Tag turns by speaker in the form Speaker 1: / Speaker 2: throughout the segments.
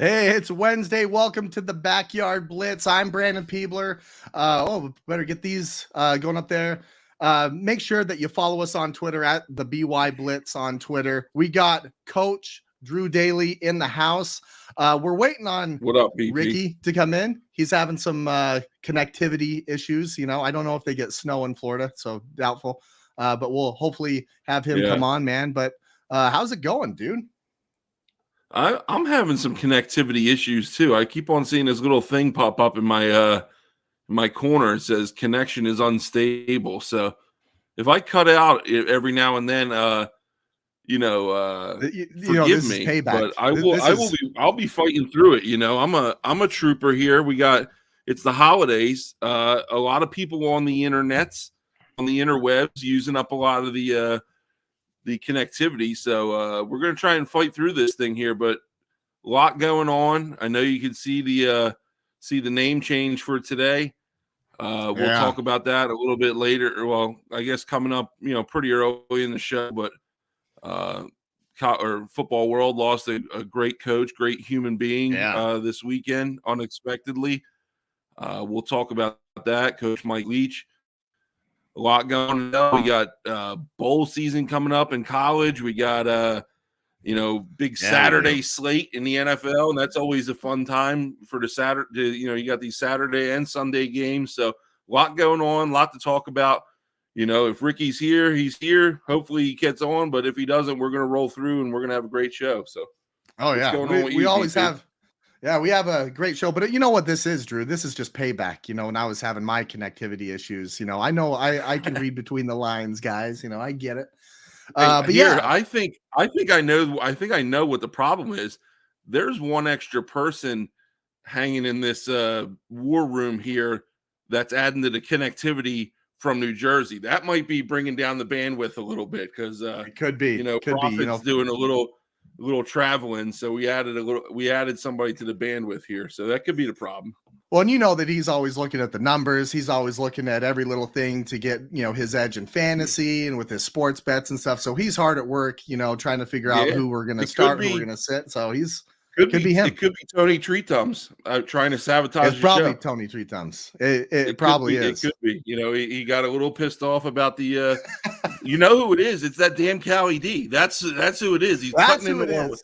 Speaker 1: Hey, it's Wednesday. Welcome to the Backyard Blitz. I'm Brandon Peebler. Better get these going up there. Make sure that you follow us on Twitter at the BY Blitz on Twitter. We got Coach Drew Daly in the house. We're waiting on
Speaker 2: What up, BP?
Speaker 1: Ricky to come in. He's having some connectivity issues. You know, I don't know if they get snow in Florida, so doubtful. But we'll hopefully have him come on, man. But how's it going, dude?
Speaker 2: I'm having some connectivity issues too. I keep on seeing this little thing pop up in my corner. It says connection is unstable. So if I cut out every now and then, forgive me. But I'll be fighting through it. I'm a trooper here. It's the holidays. A lot of people on the internets, on the interwebs, using up a lot of the connectivity. So we're going to try and fight through this thing here, but a lot going on. I know you can see the name change for today. We'll talk about that a little bit later. Well, I guess coming up, pretty early in the show, but football world lost a great coach, great human being this weekend, unexpectedly. We'll talk about that. Coach Mike Leach. A lot going on. We got bowl season coming up in college. We got big Saturday slate in the NFL, and that's always a fun time for the Saturday. You got these Saturday and Sunday games, so a lot going on, a lot to talk about. If Ricky's here, he's here. Hopefully he gets on, but if he doesn't, we're gonna roll through and we're gonna have a great show. So,
Speaker 1: we always have. Yeah, we have a great show, but you know what this is, Drew? This is just payback, when I was having my connectivity issues. I know I can read between the lines, guys. I get it.
Speaker 2: But here, I think I know what the problem is. There's one extra person hanging in this war room here that's adding to the connectivity from New Jersey. That might be bringing down the bandwidth a little bit because
Speaker 1: it could be.
Speaker 2: Proffit's doing a little traveling, so we added somebody to the bandwidth here, so that could be the problem.
Speaker 1: Well, and you know that he's always looking at the numbers. He's always looking at every little thing to get, his edge in fantasy and with his sports bets and stuff. So he's hard at work, trying to figure out who we're going to start, who we're going to sit. So could be him.
Speaker 2: It could be Tony Treetums trying to sabotage.
Speaker 1: It's probably Tony Treetums. It probably is.
Speaker 2: It could be. He got a little pissed off about the. You know who it is? It's that damn Callie D. That's who it is. He's cutting into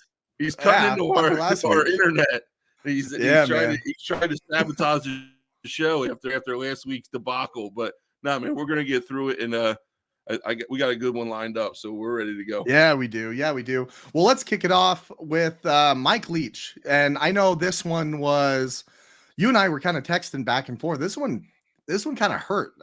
Speaker 2: our internet. He's trying to sabotage the show after last week's debacle. But no, man, we're gonna get through it, and we got a good one lined up, so we're ready to go.
Speaker 1: Yeah, we do. Well, let's kick it off with Mike Leach, and I know this one was you and I were kind of texting back and forth. This one kind of hurt.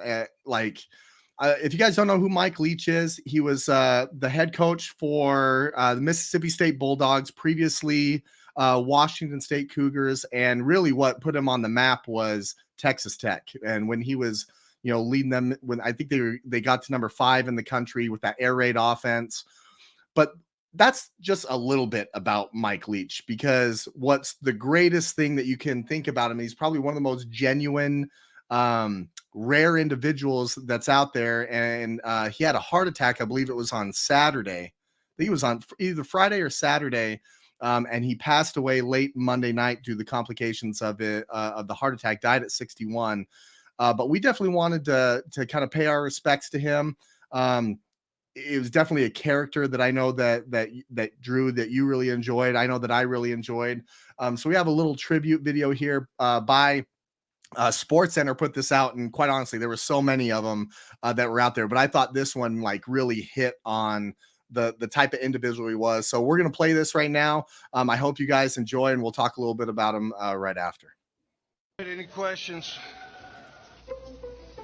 Speaker 1: If you guys don't know who Mike Leach is, he was the head coach for the Mississippi State Bulldogs, previously Washington State Cougars, and really what put him on the map was Texas Tech. And when he was, leading them, when I think they got to number 5 in the country with that air raid offense. But that's just a little bit about Mike Leach, because what's the greatest thing that you can think about him? He's probably one of the most genuine, rare individuals that's out there. And he had a heart attack. I believe it was on Saturday. I think it was on either Friday or Saturday. And he passed away late Monday night due to the complications of the heart attack, died at 61. But we definitely wanted to kind of pay our respects to him. It was definitely a character that I know that Drew, that you really enjoyed. I know that I really enjoyed. So we have a little tribute video here by Sports Center put this out, and quite honestly, there were so many of them that were out there, but I thought this one really hit on the type of individual he was. So we're going to play this right now. I hope you guys enjoy, and we'll talk a little bit about him right after.
Speaker 3: Any questions?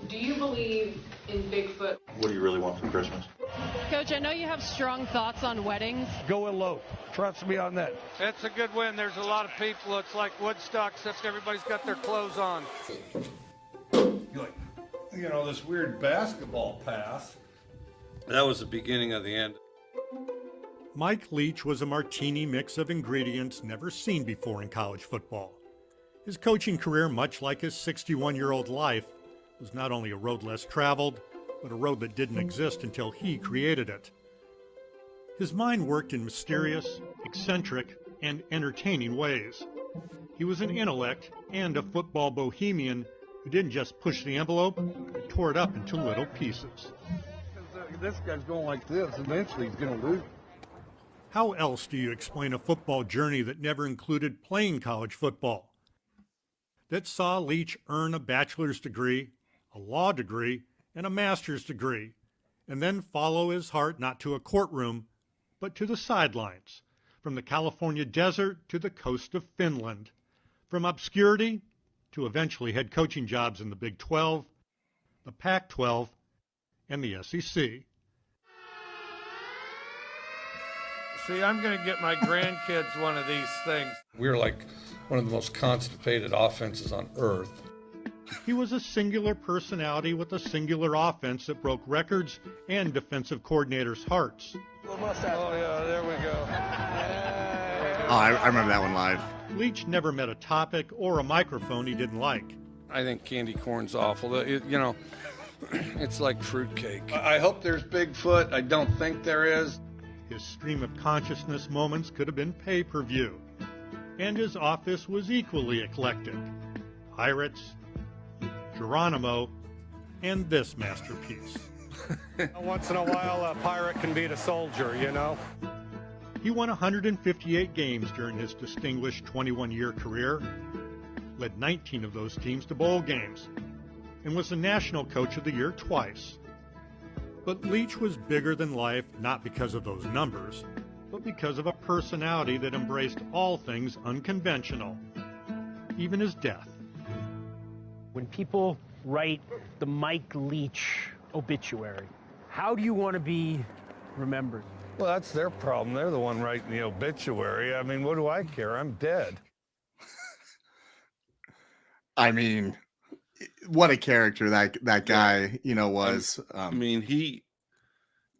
Speaker 4: Do you believe in Bigfoot?
Speaker 5: What do you really want for Christmas?
Speaker 6: Coach, I know you have strong thoughts on weddings.
Speaker 3: Go elope. Trust me on that.
Speaker 7: It's a good win. There's a lot of people. It's like Woodstock, except everybody's got their clothes on.
Speaker 8: This weird basketball pass.
Speaker 9: That was the beginning of the end.
Speaker 10: Mike Leach was a martini mix of ingredients never seen before in college football. His coaching career, much like his 61-year-old life, was not only a road less traveled, but a road that didn't exist until he created it. His mind worked in mysterious, eccentric, and entertaining ways. He was an intellect and a football bohemian who didn't just push the envelope, but tore it up into little pieces.
Speaker 3: This guy's going like this. Eventually, he's going to lose.
Speaker 10: How else do you explain a football journey that never included playing college football? That saw Leach earn a bachelor's degree, a law degree, and a master's degree, and then follow his heart not to a courtroom, but to the sidelines, from the California desert to the coast of Finland, from obscurity to eventually head coaching jobs in the Big 12, the Pac-12, and the SEC.
Speaker 7: See, I'm going to get my grandkids one of these things.
Speaker 9: We're like one of the most constipated offenses on earth.
Speaker 10: He was a singular personality with a singular offense that broke records and defensive coordinators' hearts.
Speaker 7: Oh, yeah, there we go.
Speaker 1: Oh, I remember that one live.
Speaker 10: Leach never met a topic or a microphone he didn't like.
Speaker 9: I think candy corn's awful. It's like fruitcake. I hope there's Bigfoot. I don't think there is.
Speaker 10: His stream of consciousness moments could have been pay-per-view. And his office was equally eclectic. Pirates, Geronimo, and this masterpiece.
Speaker 7: Once in a while, a pirate can beat a soldier, you know?
Speaker 10: He won 158 games during his distinguished 21-year career, led 19 of those teams to bowl games, and was the National Coach of the Year twice. But Leach was bigger than life not because of those numbers, but because of a personality that embraced all things unconventional, even his death.
Speaker 5: When people write the Mike Leach obituary, how do you want to be remembered?
Speaker 3: Well, that's their problem. They're the one writing the obituary. I mean, what do I care? I'm dead.
Speaker 1: I mean, what a character that guy, was.
Speaker 2: I mean, he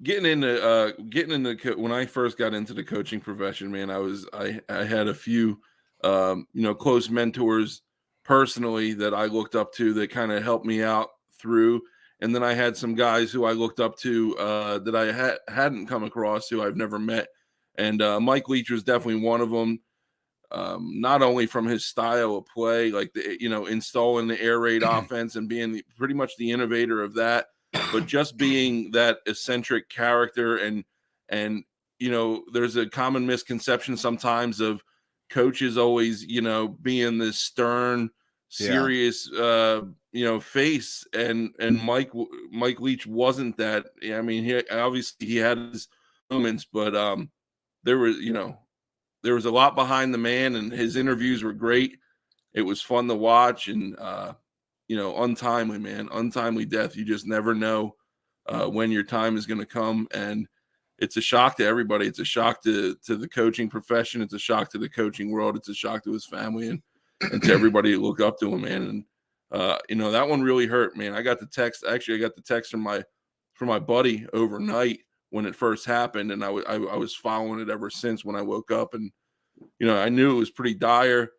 Speaker 2: getting into when I first got into the coaching profession, man, I had a few close mentors personally that I looked up to that kind of helped me out through, and then I had some guys who I looked up to that I hadn't come across, who I've never met, and Mike Leach was definitely one of them. Not only from his style of play, like installing the air raid offense and being pretty much the innovator of that, but just being that eccentric character. And there's a common misconception sometimes of coaches always, being this stern, serious, face. And Mike Leach wasn't that. I mean, he had his moments, but there was a lot behind the man, and his interviews were great. It was fun to watch, and untimely death. You just never know when your time is going to come, and it's a shock to everybody. It's a shock to the coaching profession. It's a shock to the coaching world. It's a shock to his family and to everybody who looked up to him, man. And that one really hurt, man. I got the text. Actually, I got the text from my buddy overnight when it first happened, and I was following it ever since when I woke up, and I knew it was pretty dire.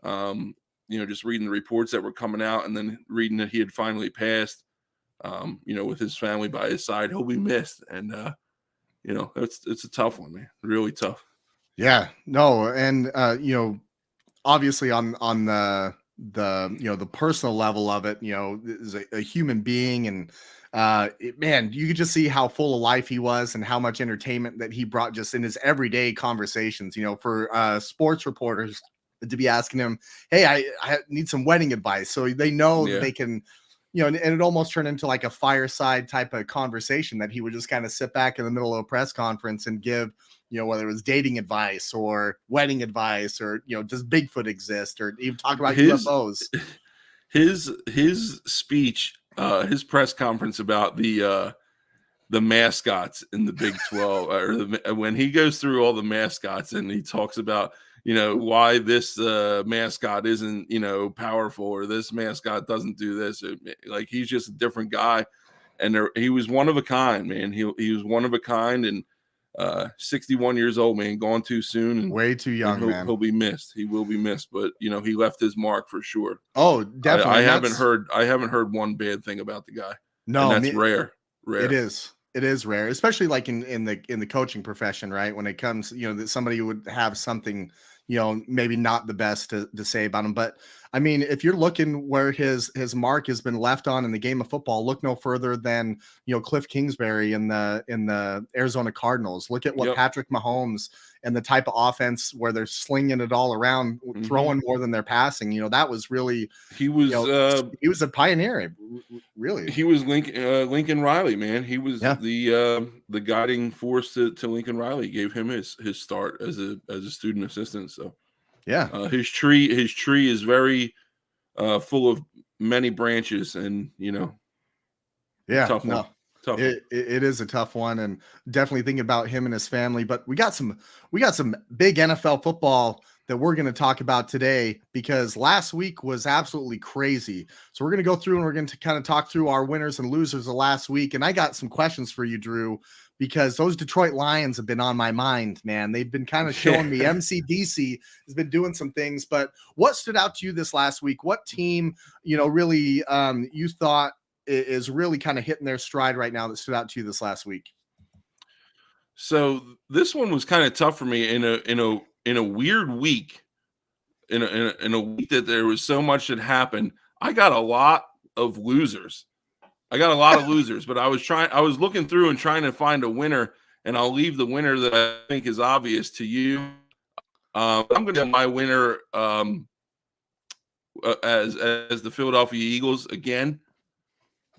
Speaker 2: Just reading the reports that were coming out, and then reading that he had finally passed. With his family by his side, he'll be missed, and it's a tough one, man. Really tough.
Speaker 1: Yeah, no, and obviously on the personal level of it, is a human being, and man, you could just see how full of life he was and how much entertainment that he brought just in his everyday conversations. For sports reporters to be asking him, hey, I need some wedding advice, so they know that they can, and it almost turned into like a fireside type of conversation that he would just kind of sit back in the middle of a press conference and give, whether it was dating advice or wedding advice, or does Bigfoot exist, or even talk about UFOs.
Speaker 2: His speech, his press conference about the mascots in the Big 12, or when he goes through all the mascots and he talks about why this mascot isn't powerful, or this mascot doesn't do this, like he's just a different guy, and he was one of a kind, man. He was one of a kind, and 61 years old, man, gone too soon, and
Speaker 1: way too young, man.
Speaker 2: He'll be missed. He will be missed, but he left his mark for sure.
Speaker 1: Oh, definitely.
Speaker 2: I haven't heard one bad thing about the guy.
Speaker 1: No,
Speaker 2: and that's rare.
Speaker 1: It is rare, especially like in the coaching profession, right? When it comes, that somebody would have something, maybe not the best to say about him. But I mean, if you're looking where his mark has been left on in the game of football, look no further than Cliff Kingsbury in the Arizona Cardinals. Look at what Patrick Mahomes and the type of offense where they're slinging it all around, throwing more than they're passing. That was really he was a pioneer. Really,
Speaker 2: he was Lincoln Riley, man. He was the guiding force to Lincoln Riley. Gave him his start as a student assistant. So his tree is very full of many branches, and tough one. Tough.
Speaker 1: It is a tough one, and definitely thinking about him and his family. But we got some big NFL football that we're going to talk about today, because last week was absolutely crazy. So we're going to go through and we're going to kind of talk through our winners and losers of last week. And I got some questions for you, Drew, because those Detroit Lions have been on my mind, man. They've been kind of showing me MCDC has been doing some things. But what stood out to you this last week? What team, really you thought is really kind of hitting their stride right now that stood out to you this last week?
Speaker 2: So this one was kind of tough for me in a weird week, in a week that there was so much that happened. I got a lot of losers. But I was looking through and trying to find a winner, and I'll leave the winner that I think is obvious to you. I'm going to have my winner as the Philadelphia Eagles again,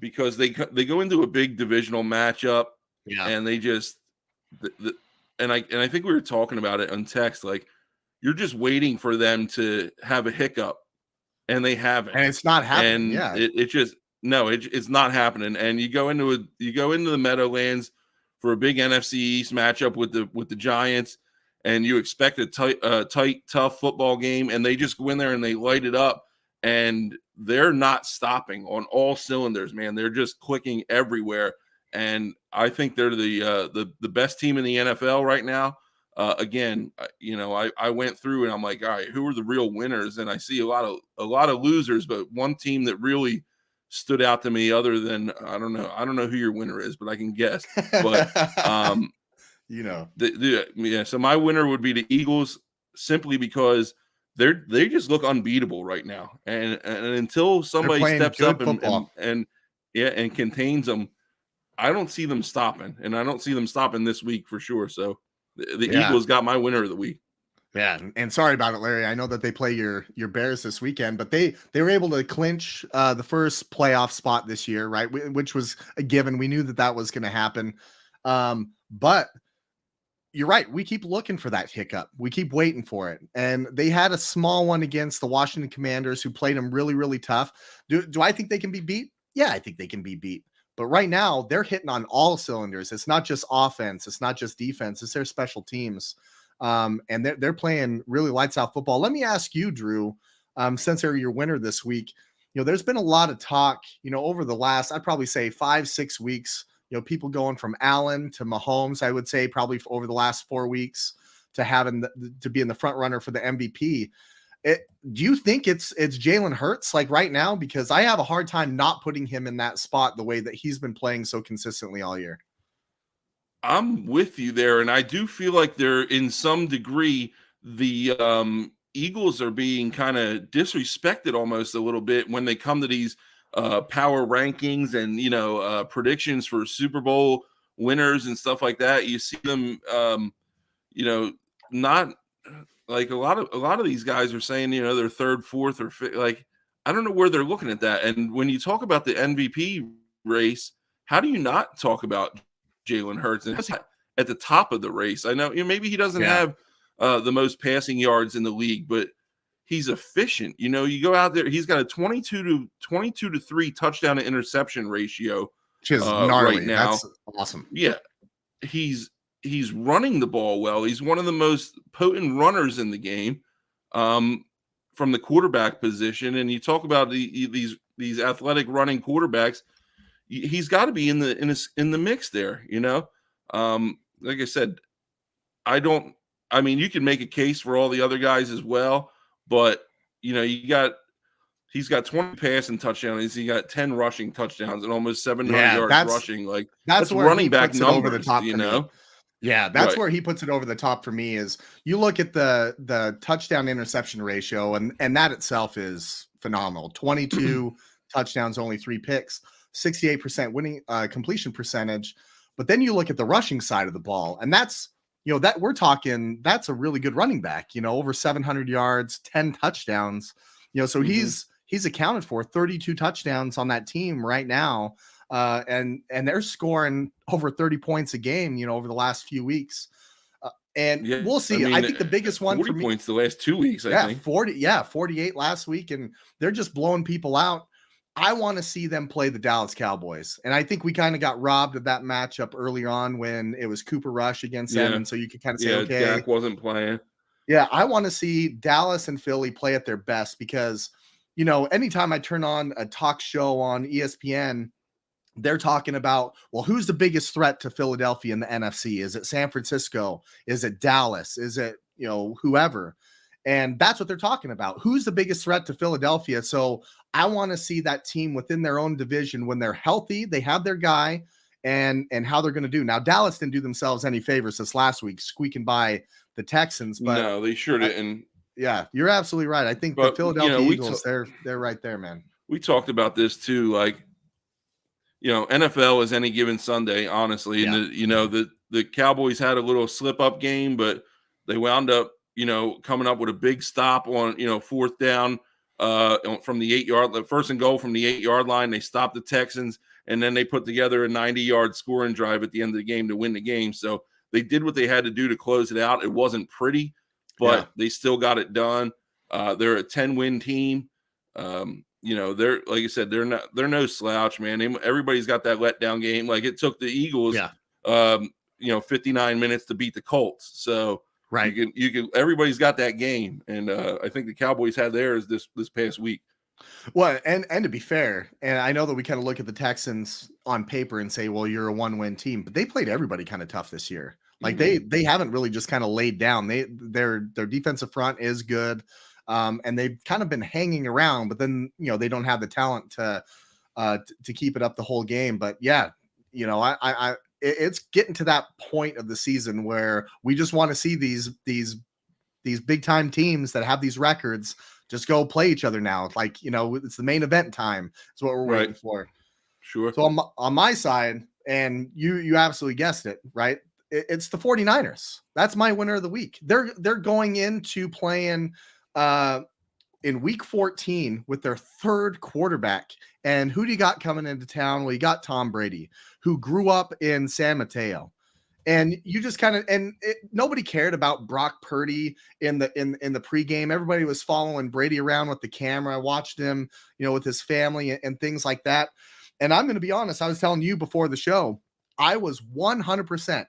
Speaker 2: because they go into a big divisional matchup, and they just and I think we were talking about it on text, like you're just waiting for them to have a hiccup, and they haven't,
Speaker 1: and it's not happening.
Speaker 2: And it's not happening. And you go into the Meadowlands for a big NFC East matchup with the Giants, and you expect a tight, tough football game, and they just go in there and they light it up, and they're not stopping on all cylinders, man. They're just clicking everywhere. And I think they're the best team in the NFL right now. Again, I went through and I'm like, all right, who are the real winners? And I see a lot of losers, but one team that really stood out to me, other than I don't know who your winner is, but I can guess. But so my winner would be the Eagles, simply because they just look unbeatable right now. And until somebody steps up and contains them, I don't see them stopping, and I don't see them stopping this week for sure. So the Eagles got my winner of the week.
Speaker 1: Yeah, and sorry about it, Larry. I know that they play your Bears this weekend, but they were able to clinch the first playoff spot this year, right? Which was a given. We knew that was going to happen. But you're right. We keep looking for that hiccup. We keep waiting for it. And they had a small one against the Washington Commanders, who played them really, really tough. Do I think they can be beat? Yeah, I think they can be beat. But right now, they're hitting on all cylinders. It's not just offense. It's not just defense. It's their special teams. And they're playing really lights out football. Let me ask you, Drew, since they're your winner this week, there's been a lot of talk, over the last, I'd probably say 5-6 weeks, people going from Allen to Mahomes, I would say probably over the last 4 weeks, to having to be in the front runner for the MVP. Do you think it's Jalen Hurts like right now? Because I have a hard time not putting him in that spot the way that he's been playing so consistently all year.
Speaker 2: I'm with you there, and I do feel like they're in some degree the Eagles are being kind of disrespected almost a little bit when they come to these power rankings and predictions for Super Bowl winners and stuff like that. You see them, not like a lot of these guys are saying they're third, fourth, or fifth. Like I don't know where they're looking at that. And when you talk about the MVP race, how do you not talk about Jalen Hurts and at the top of the race? I know maybe he doesn't have the most passing yards in the league, but he's efficient. You go out there, he's got a 22 to 3 touchdown to interception ratio,
Speaker 1: which is gnarly
Speaker 2: right now.
Speaker 1: That's awesome.
Speaker 2: Yeah, he's running the ball well. He's one of the most potent runners in the game from the quarterback position. And you talk about these athletic running quarterbacks. He's got to be in the mix there, like I said, you can make a case for all the other guys as well, but he's got 20 passing touchdowns. He got 10 rushing touchdowns and almost 700 yards rushing. Like that's running back numbers, over the top,
Speaker 1: Yeah, that's where he puts it over the top for me. Is you look at the touchdown interception ratio, and that itself is phenomenal. 22 touchdowns, only 3 picks, 68% winning completion percentage. But then you look at the rushing side of the ball, and that's that we're talking that's a really good running back. Over 700 yards, 10 touchdowns. So he's accounted for 32 touchdowns on that team right now. And they're scoring over 30 points a game, over the last few weeks. We'll see. I think the biggest one for me,
Speaker 2: 40 points the last 2 weeks, I think.
Speaker 1: 48 last week, and they're just blowing people out. I want to see them play the Dallas Cowboys. And I think we kind of got robbed of that matchup early on when it was Cooper Rush against them. And so you could kind of say, okay,
Speaker 2: Dak wasn't playing.
Speaker 1: Yeah, I want to see Dallas and Philly play at their best because, anytime I turn on a talk show on ESPN, they're talking about, well, who's the biggest threat to Philadelphia in the NFC? Is it San Francisco? Is it Dallas? Is it, whoever? And that's what they're talking about. Who's the biggest threat to Philadelphia? So I want to see that team within their own division when they're healthy, they have their guy, and how they're going to do. Now, Dallas didn't do themselves any favors this last week, squeaking by the Texans. But
Speaker 2: no, they sure didn't.
Speaker 1: Yeah, you're absolutely right. I think the Philadelphia Eagles, they're right there, man.
Speaker 2: We talked about this too, like, NFL is any given Sunday, honestly.
Speaker 1: Yeah.
Speaker 2: And the Cowboys had a little slip up game, but they wound up, coming up with a big stop on, 4th down from the 8-yard, the 1st and goal from the 8-yard line. They stopped the Texans, and then they put together a 90-yard scoring drive at the end of the game to win the game. So they did what they had to do to close it out. It wasn't pretty, but they still got it done. They're a 10-win team. They're, like I said, they're no slouch, man. Everybody's got that letdown game. Like, it took the Eagles, 59 minutes to beat the Colts. So
Speaker 1: right,
Speaker 2: everybody's got that game, and I think the Cowboys had theirs this past week.
Speaker 1: Well, and to be fair, and I know that we kind of look at the Texans on paper and say, well, you're a 1-win team, but they played everybody kind of tough this year. Like they haven't really just kind of laid down. Their defensive front is good. And they've kind of been hanging around, but then, they don't have the talent to keep it up the whole game. But yeah, it's getting to that point of the season where we just want to see these big time teams that have these records just go play each other now. Like, it's the main event time is what we're waiting for.
Speaker 2: Sure.
Speaker 1: So on my side, and you absolutely guessed it, right? It's the 49ers. That's my winner of the week. They're going into playing in week 14 with their 3rd quarterback. And who do you got coming into town? Well, you got Tom Brady, who grew up in San Mateo. And you just kind of, nobody cared about Brock Purdy in the pregame. Everybody was following Brady around with the camera. I watched him, with his family and things like that. And I'm going to be honest, I was telling you before the show, I was 100%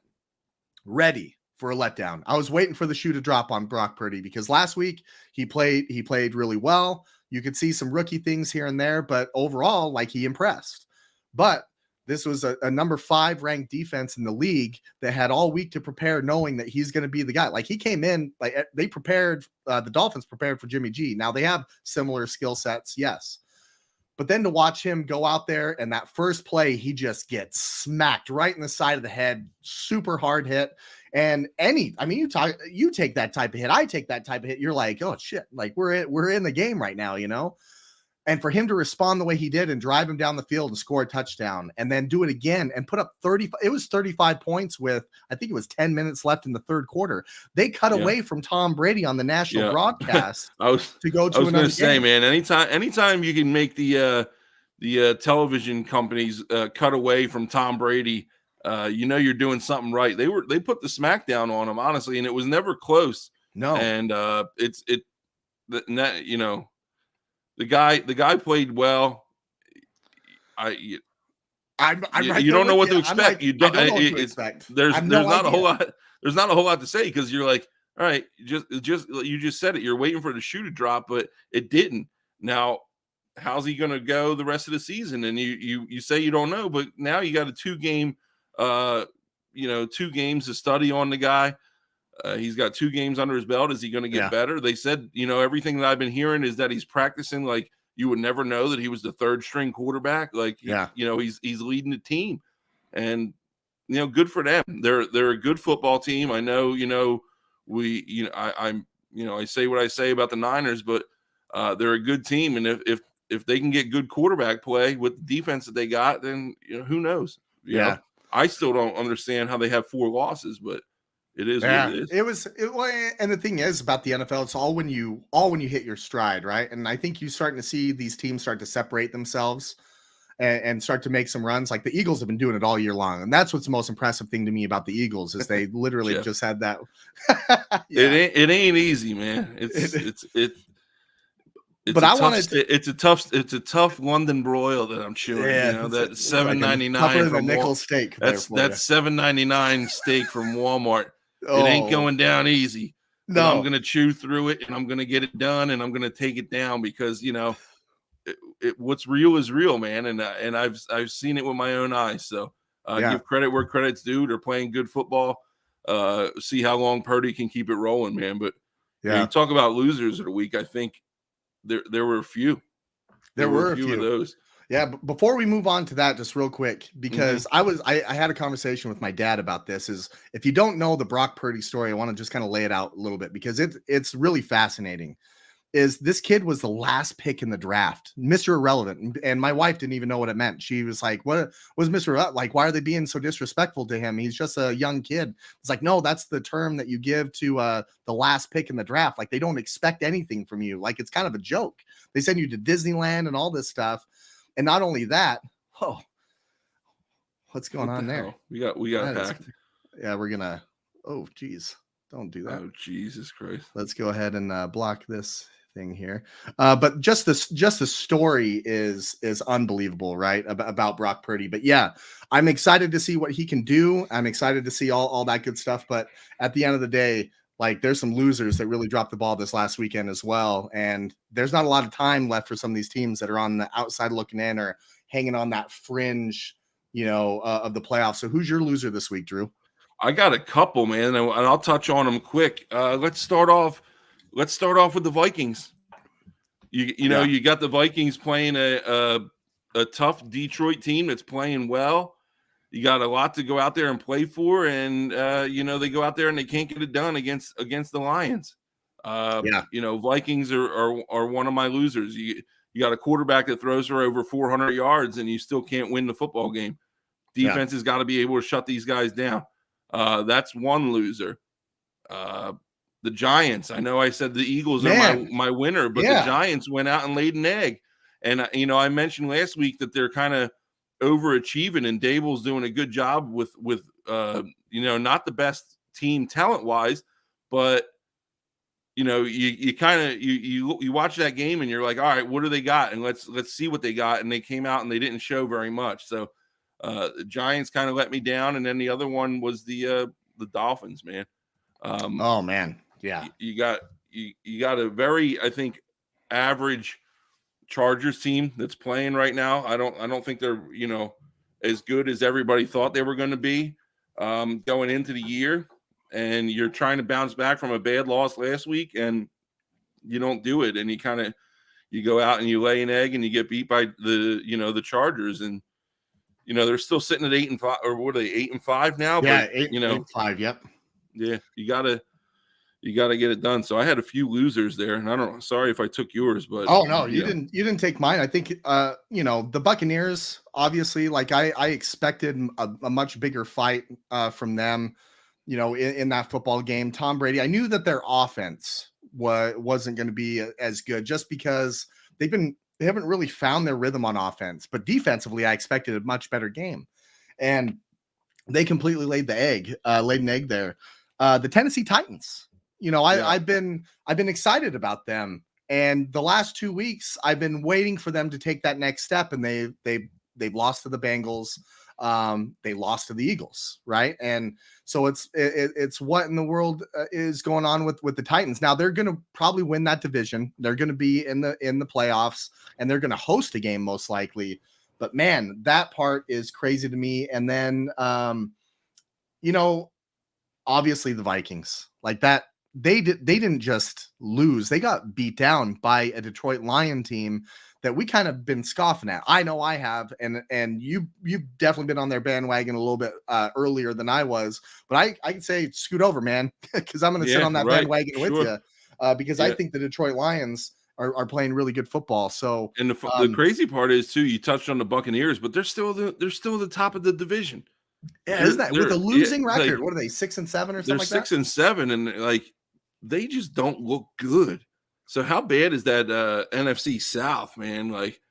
Speaker 1: ready for a letdown. I was waiting for the shoe to drop on Brock Purdy because last week he played really well. You could see some rookie things here and there, but overall, like, he impressed. But this was a number 5 ranked defense in the league that had all week to prepare, knowing that he's going to be the guy. Like, he came in, like, they prepared, the Dolphins prepared for Jimmy G. Now they have similar skill sets, yes. But then to watch him go out there and that first play, he just gets smacked right in the side of the head, super hard hit. And you take that type of hit, I take that type of hit. You're like, oh shit, like we're in the game right now, And for him to respond the way he did and drive him down the field and score a touchdown and then do it again and put up 35 points with, I think it was 10 minutes left in the 3rd quarter. They cut away from Tom Brady on the national broadcast
Speaker 2: I was going to say, man, anytime you can make the television companies cut away from Tom Brady, you're doing something right. They put the smackdown on him, honestly, and it was never close.
Speaker 1: No.
Speaker 2: And the guy played well. You don't know what to expect. You don't know what to expect. There's not a whole lot. There's not a whole lot to say because you're like, all right, you just said it. You're waiting for the shoe to drop, but it didn't. Now, how's he going to go the rest of the season? And you say you don't know, but now you got a 2-game, 2 games to study on the guy. He's got 2 games under his belt. Is he going to get better? They said, everything that I've been hearing is that he's practicing like you would never know that he was the 3rd string quarterback. Like, he's leading the team. And good for them. They're a good football team. I know, I say what I say about the Niners, but they're a good team. And if they can get good quarterback play with the defense that they got, then who knows? You know, I still don't understand how they have 4 losses, but it is what it is.
Speaker 1: And the thing is about the NFL, it's all when you hit your stride, right? And I think you're starting to see these teams start to separate themselves and start to make some runs. Like the Eagles have been doing it all year long. And that's what's the most impressive thing to me about the Eagles is they literally just had that.
Speaker 2: It ain't easy, man. It's a tough London broil that I'm chewing. That $7.99 from
Speaker 1: nickel steak.
Speaker 2: That's $7.99 steak from Walmart.
Speaker 1: Oh.
Speaker 2: It ain't going down easy.
Speaker 1: No,
Speaker 2: I'm gonna chew through it and I'm gonna get it done and I'm gonna take it down because what's real is real, man. And I've seen it with my own eyes. So give credit where credit's due. They're playing good football. See how long Purdy can keep it rolling, man. But you talk about losers of the week. I think there were a few. There were a few of those.
Speaker 1: Yeah, but before we move on to that, just real quick, because I had a conversation with my dad about this. Is if you don't know the Brock Purdy story, I want to just kind of lay it out a little bit because it's really fascinating. Is this kid was the last pick in the draft, Mr. Irrelevant, and my wife didn't even know what it meant. She was like, "What was Mr. Irrelevant? Like? Why are they being so disrespectful to him? He's just a young kid." It's like, no, that's the term that you give to the last pick in the draft. Like they don't expect anything from you. Like it's kind of a joke. They send you to Disneyland and all this stuff. And not only that, what's going on there?
Speaker 2: We got hacked.
Speaker 1: Yeah, we're gonna. Oh, geez, don't do that.
Speaker 2: Oh, Jesus Christ.
Speaker 1: Let's go ahead and block this thing here. But just the story is unbelievable, right? About Brock Purdy. But yeah, I'm excited to see what he can do. I'm excited to see all that good stuff. But at the end of the day, like there's some losers that really dropped the ball this last weekend as well. And there's not a lot of time left for some of these teams that are on the outside looking in or hanging on that fringe, of the playoffs. So who's your loser this week, Drew?
Speaker 2: I got a couple, man, and I'll touch on them quick. Let's start off with the Vikings. You got the Vikings playing a tough Detroit team that's playing well. You got a lot to go out there and play for, and they go out there and they can't get it done against the Lions. Vikings are one of my losers. You got a quarterback that throws for over 400 yards, and you still can't win the football game. Defense has got to be able to shut these guys down. That's one loser. The Giants. I know I said the Eagles are my winner, but the Giants went out and laid an egg. And I mentioned last week that they're kind of overachieving, and Dable's doing a good job with not the best team talent wise, but you kind of you watch that game and you're like, all right, what do they got? And let's see what they got. And they came out and they didn't show very much. So the Giants kind of let me down. And then the other one was the Dolphins, man.
Speaker 1: Oh man. Yeah.
Speaker 2: You got a very, I think, average Chargers team that's playing right now. I don't think they're as good as everybody thought they were going to be going into the year, and you're trying to bounce back from a bad loss last week and you don't do it, and you go out and you lay an egg and you get beat by the Chargers, and they're still sitting at 8-5, or what are they, 8-5 now?
Speaker 1: Yeah,
Speaker 2: but,
Speaker 1: 8-5. Yep.
Speaker 2: Yeah, you gotta get it done. So I had a few losers there, and I don't know. Sorry if I took yours, but
Speaker 1: oh no, you didn't take mine. I think the Buccaneers, obviously, like I expected a much bigger fight from them, in that football game. Tom Brady, I knew that their offense wasn't going to be as good just because they haven't really found their rhythm on offense, but defensively, I expected a much better game, and they completely laid an egg there. The Tennessee Titans. I've been excited about them, and the last 2 weeks I've been waiting for them to take that next step, and they've lost to the Bengals, they lost to the Eagles, right? And so it's what in the world is going on with the Titans. Now they're going to probably win that division. They're going to be in the playoffs, and they're going to host a game most likely. But man, that part is crazy to me. And then obviously the Vikings, like that. They didn't just lose. They got beat down by a Detroit Lion team that we kind of been scoffing at. I know I have, and you've definitely been on their bandwagon a little bit earlier than I was, but I can say scoot over, man, because I'm going to sit on that bandwagon with you because I think the Detroit Lions are playing really good football. So,
Speaker 2: and the crazy part is too, you touched on the Buccaneers, but they're still the top of the division.
Speaker 1: Yeah, isn't that with a losing record? Like, what are they, 6-7 or something like that?
Speaker 2: They're 6-7, and like they just don't look good. So how bad is that NFC South, man? Like,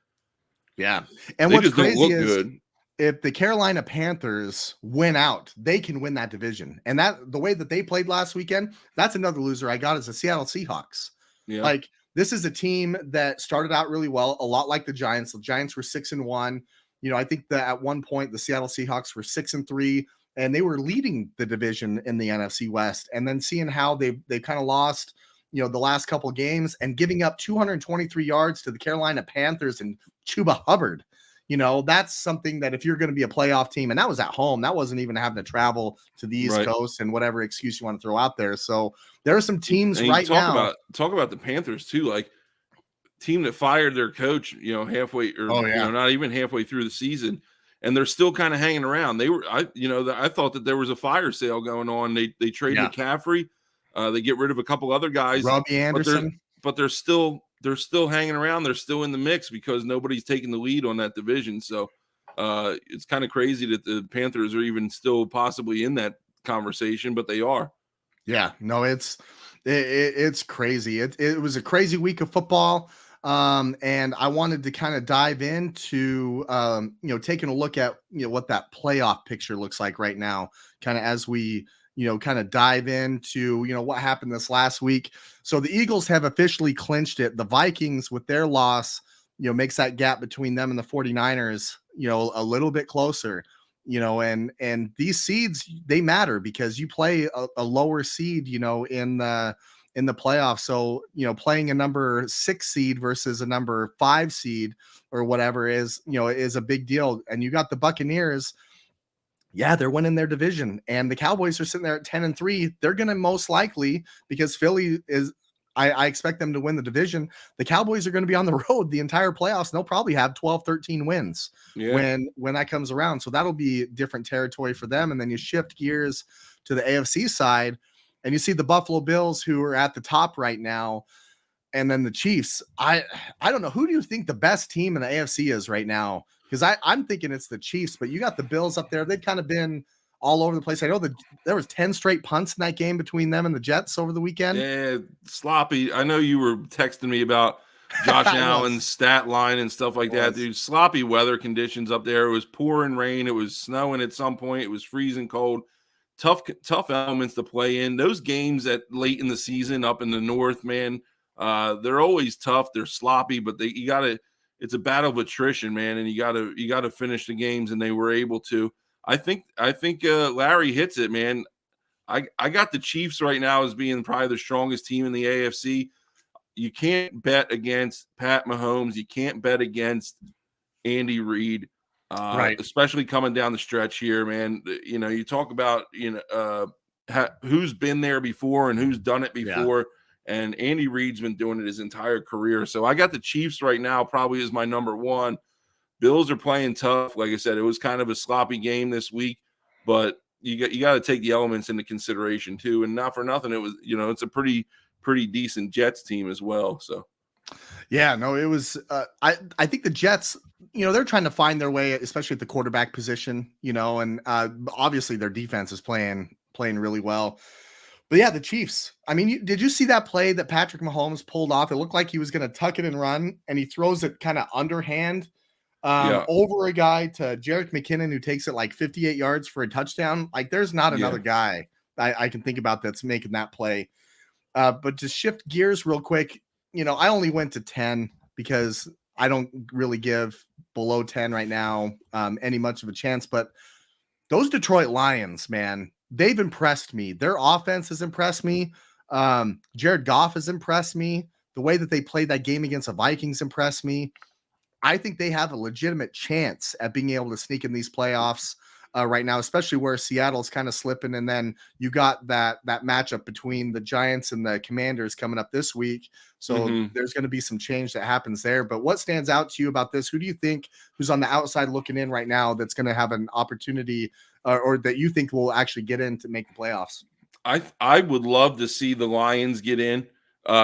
Speaker 1: yeah, and what's crazy is
Speaker 2: good.
Speaker 1: If the Carolina Panthers win out, they can win that division. And that the way that they played last weekend, that's another loser I got is the Seattle Seahawks.
Speaker 2: Yeah.
Speaker 1: Like, this is a team that started out really well, a lot like the Giants. The Giants were 6-1. You know, I think that at one point the Seattle Seahawks were 6-3, and they were leading the division in the NFC West. And then seeing how they kind of lost, you know, the last couple games and giving up 223 yards to the Carolina Panthers and Chuba Hubbard. You know, that's something that if you're going to be a playoff team, and that was at home, that wasn't even having to travel to the East Coast and whatever excuse you want to throw out there. So there are some teams right now.
Speaker 2: Talk about the Panthers too, like team that fired their coach, you know, halfway or you know, not even halfway through the season, and they're still kind of hanging around. I thought that there was a fire sale going on. They trade McCaffrey, they get rid of a couple other guys,
Speaker 1: Robbie Anderson,
Speaker 2: but they're still hanging around. They're still in the mix because nobody's taking the lead on that division. So it's kind of crazy that the Panthers are even still possibly in that conversation, but they are.
Speaker 1: Yeah, no, it's crazy. It was a crazy week of football. And I wanted to kind of dive into, you know, taking a look at, you know, what that playoff picture looks like right now, kind of as we, you know, kind of dive into, you know, what happened this last week. So the Eagles have officially clinched it. The Vikings with their loss, you know, makes that gap between them and the 49ers, you know, a little bit closer, you know, and these seeds, they matter because you play a lower seed, you know, in the playoffs. So, you know, playing a number 6 seed versus a number 5 seed or whatever is, you know, is a big deal. And you got the Buccaneers. Yeah, they're winning their division, and the Cowboys are sitting there at 10-3. They're going to most likely, because Philly is, I expect them to win the division. The Cowboys are going to be on the road the entire playoffs, and they'll probably have 12, 13 wins when that comes around. So that'll be different territory for them. And then you shift gears to the AFC side, and you see the Buffalo Bills, who are at the top right now, and then the Chiefs. I don't know. Who do you think the best team in the AFC is right now? Because I'm thinking it's the Chiefs, but you got the Bills up there. They've kind of been all over the place. I know that there was 10 straight punts in that game between them and the Jets over the weekend.
Speaker 2: Yeah, sloppy. I know you were texting me about Josh Allen's stat line and stuff like that, dude. Sloppy weather conditions up there. It was pouring rain. It was snowing at some point. It was freezing cold. Tough elements to play in. Those games at late in the season up in the north, man, they're always tough. They're sloppy, but it's a battle of attrition, man, and you gotta finish the games, and they were able to. I think Larry hits it, man. I got the Chiefs right now as being probably the strongest team in the AFC. You can't bet against Pat Mahomes. You can't bet against Andy Reid, especially coming down the stretch here, man. You know, you talk about who's been there before and who's done it before. Yeah. And Andy Reid's been doing it his entire career. So I got the Chiefs right now probably as my number one. Bills are playing tough. Like I said, it was kind of a sloppy game this week, but you got to take the elements into consideration too. And not for nothing, it was, you know, it's a pretty decent Jets team as well. So
Speaker 1: yeah, no, it was I think the Jets, you know, they're trying to find their way, especially at the quarterback position, you know, and obviously their defense is playing really well. But yeah, the Chiefs. I mean, did you see that play that Patrick Mahomes pulled off? It looked like he was going to tuck it and run, and he throws it kind of underhand over a guy to Jerick McKinnon, who takes it like 58 yards for a touchdown. Like, there's not another guy I can think about that's making that play. But to shift gears real quick, you know, I only went to 10 because I don't really give below 10 right now any much of a chance. But those Detroit Lions, man, they've impressed me. Their offense has impressed me. Jared Goff has impressed me. The way that they played that game against the Vikings impressed me. I think they have a legitimate chance at being able to sneak in these playoffs. right now, especially where Seattle's kind of slipping. And then you got that matchup between the Giants and the Commanders coming up this week. So there's going to be some change that happens there. But what stands out to you about this? Who do you think who's on the outside looking in right now that's going to have an opportunity or that you think will actually get in to make the playoffs?
Speaker 2: I would love to see the Lions get in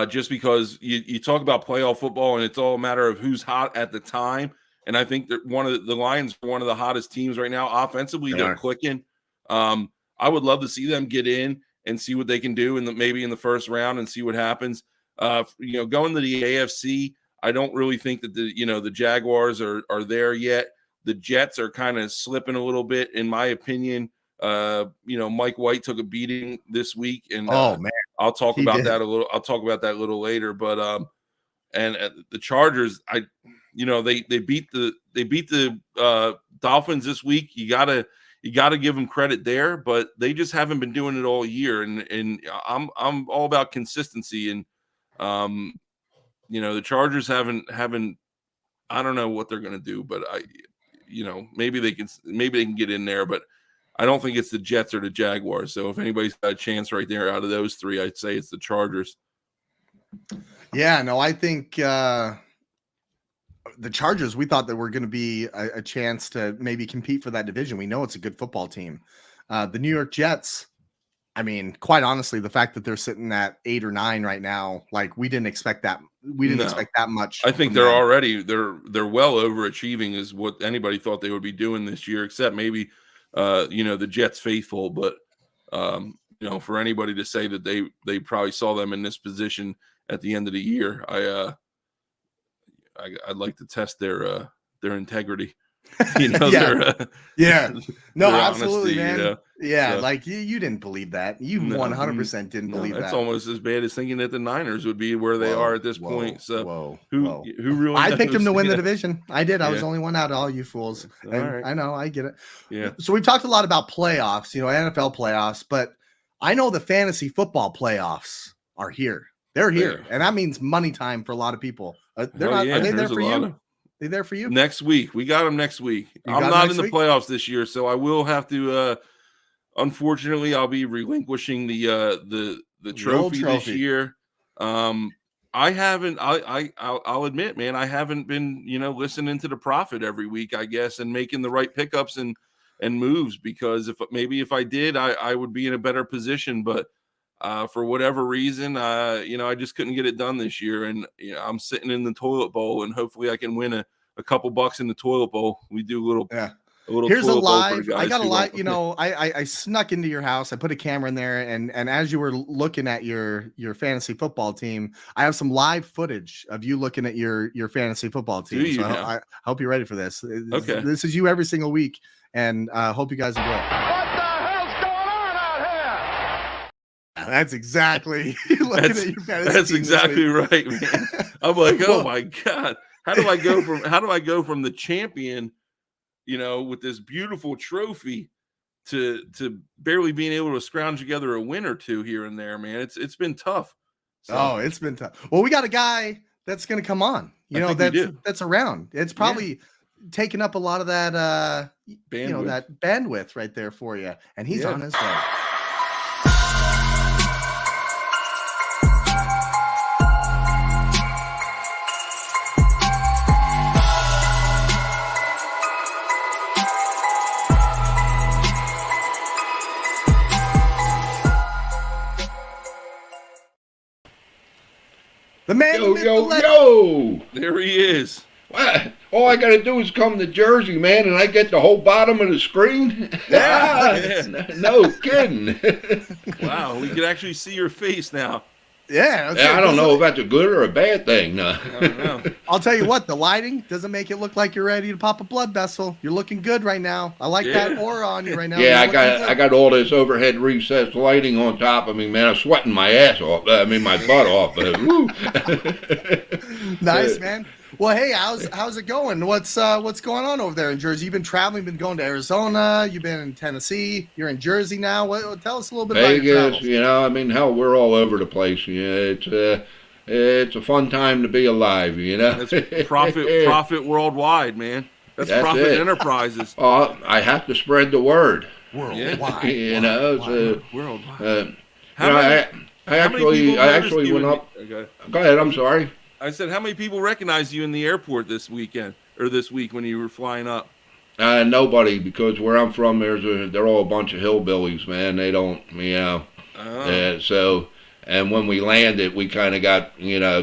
Speaker 2: just because you talk about playoff football and it's all a matter of who's hot at the time. And I think that the Lions are one of the hottest teams right now. Offensively, they're clicking. I would love to see them get in and see what they can do maybe in the first round and see what happens. Going to the AFC, I don't really think that the Jaguars are there yet. The Jets are kind of slipping a little bit, in my opinion. Mike White took a beating this week, and
Speaker 1: man,
Speaker 2: I'll talk about that a little. I'll talk about that a little later. But and the Chargers, they beat the Dolphins this week. You gotta give them credit there, but they just haven't been doing it all year. And I'm all about consistency. And the Chargers haven't. I don't know what they're gonna do, but maybe they can get in there, but I don't think it's the Jets or the Jaguars. So if anybody's got a chance right there out of those three, I'd say it's the Chargers.
Speaker 1: Yeah, no, I think the Chargers, we thought that we're going to be a chance to maybe compete for that division. We know it's a good football team. The New York Jets, I mean, quite honestly, the fact that they're sitting at 8 or 9 right now, like we didn't expect that. We didn't expect that much.
Speaker 2: I think they're well overachieving is what anybody thought they would be doing this year, except maybe the Jets faithful. But for anybody to say that they probably saw them in this position at the end of the year, I'd like to test their integrity.
Speaker 1: Yeah. No,
Speaker 2: their
Speaker 1: absolutely,
Speaker 2: honesty,
Speaker 1: man.
Speaker 2: So,
Speaker 1: like you didn't believe that. You 100% didn't believe that.
Speaker 2: It's almost as bad as thinking that the Niners would be where they are at this point. So who really?
Speaker 1: I picked them to win the division. I did. I was the only one out of all you fools.
Speaker 2: Right.
Speaker 1: I know. I get it.
Speaker 2: Yeah.
Speaker 1: So we've talked a lot about playoffs, NFL playoffs, but I know the fantasy football playoffs are here. They're here, and that means money time for a lot of people. Are they there for you? They there for you?
Speaker 2: Next week. We got them next week. I'm not in the playoffs this year, so I will have to unfortunately I'll be relinquishing the trophy this year. I haven't I'll admit, man, I haven't been, listening to the Proffit every week, I guess, and making the right pickups and moves, because if I did, I would be in a better position, but for whatever reason, I just couldn't get it done this year. And I'm sitting in the toilet bowl, and hopefully I can win a couple bucks in the toilet bowl. We do a little.
Speaker 1: Here's a live. I got a live. I snuck into your house. I put a camera in there, and as you were looking at your fantasy football team, I have some live footage of you looking at your fantasy football team. So I hope you're ready for this.
Speaker 2: Okay.
Speaker 1: This is you every single week, and hope you guys enjoy it. That's exactly
Speaker 2: that's exactly right, man. I'm like, oh my God, how do I go from the champion, with this beautiful trophy to barely being able to scrounge together a win or two here and there, man? It's been tough.
Speaker 1: So, it's been tough. Well, we got a guy that's going to come on, that's around. It's probably taking up a lot of that bandwidth. That bandwidth right there for you, and he's on his way. The man,
Speaker 11: yo!
Speaker 2: There he is.
Speaker 11: What? All I got to do is come to Jersey, man, and I get the whole bottom of the screen? No kidding.
Speaker 2: Wow, we can actually see your face now.
Speaker 1: Yeah.
Speaker 11: I don't know if that's a good or a bad thing. No.
Speaker 2: I don't know.
Speaker 1: I'll tell you what, the lighting doesn't make it look like you're ready to pop a blood vessel. You're looking good right now. I like that aura on you right now.
Speaker 11: Yeah, I got all this overhead recessed lighting on top of me, man. I'm sweating my ass off. My butt off. Woo.
Speaker 1: Nice, man. Well, hey, how's it going? What's going on over there in Jersey? You've been traveling, been going to Arizona, you've been in Tennessee, you're in Jersey now. Tell us a little bit about your travels.
Speaker 11: Hell, we're all over the place. It's a fun time to be alive,
Speaker 2: It's Proffit worldwide, man. That's
Speaker 11: That's
Speaker 2: Proffit
Speaker 11: it.
Speaker 2: Enterprises.
Speaker 11: Oh, I have to spread the word.
Speaker 1: Worldwide.
Speaker 11: You know, so,
Speaker 2: worldwide.
Speaker 11: I actually went up.
Speaker 2: Okay.
Speaker 11: Go ahead. I'm sorry.
Speaker 2: I said, how many people recognized you in the airport this weekend or this week when you were flying up?
Speaker 11: Nobody, because where I'm from, they're all a bunch of hillbillies, man. They don't, so, and when we landed, we kind of got,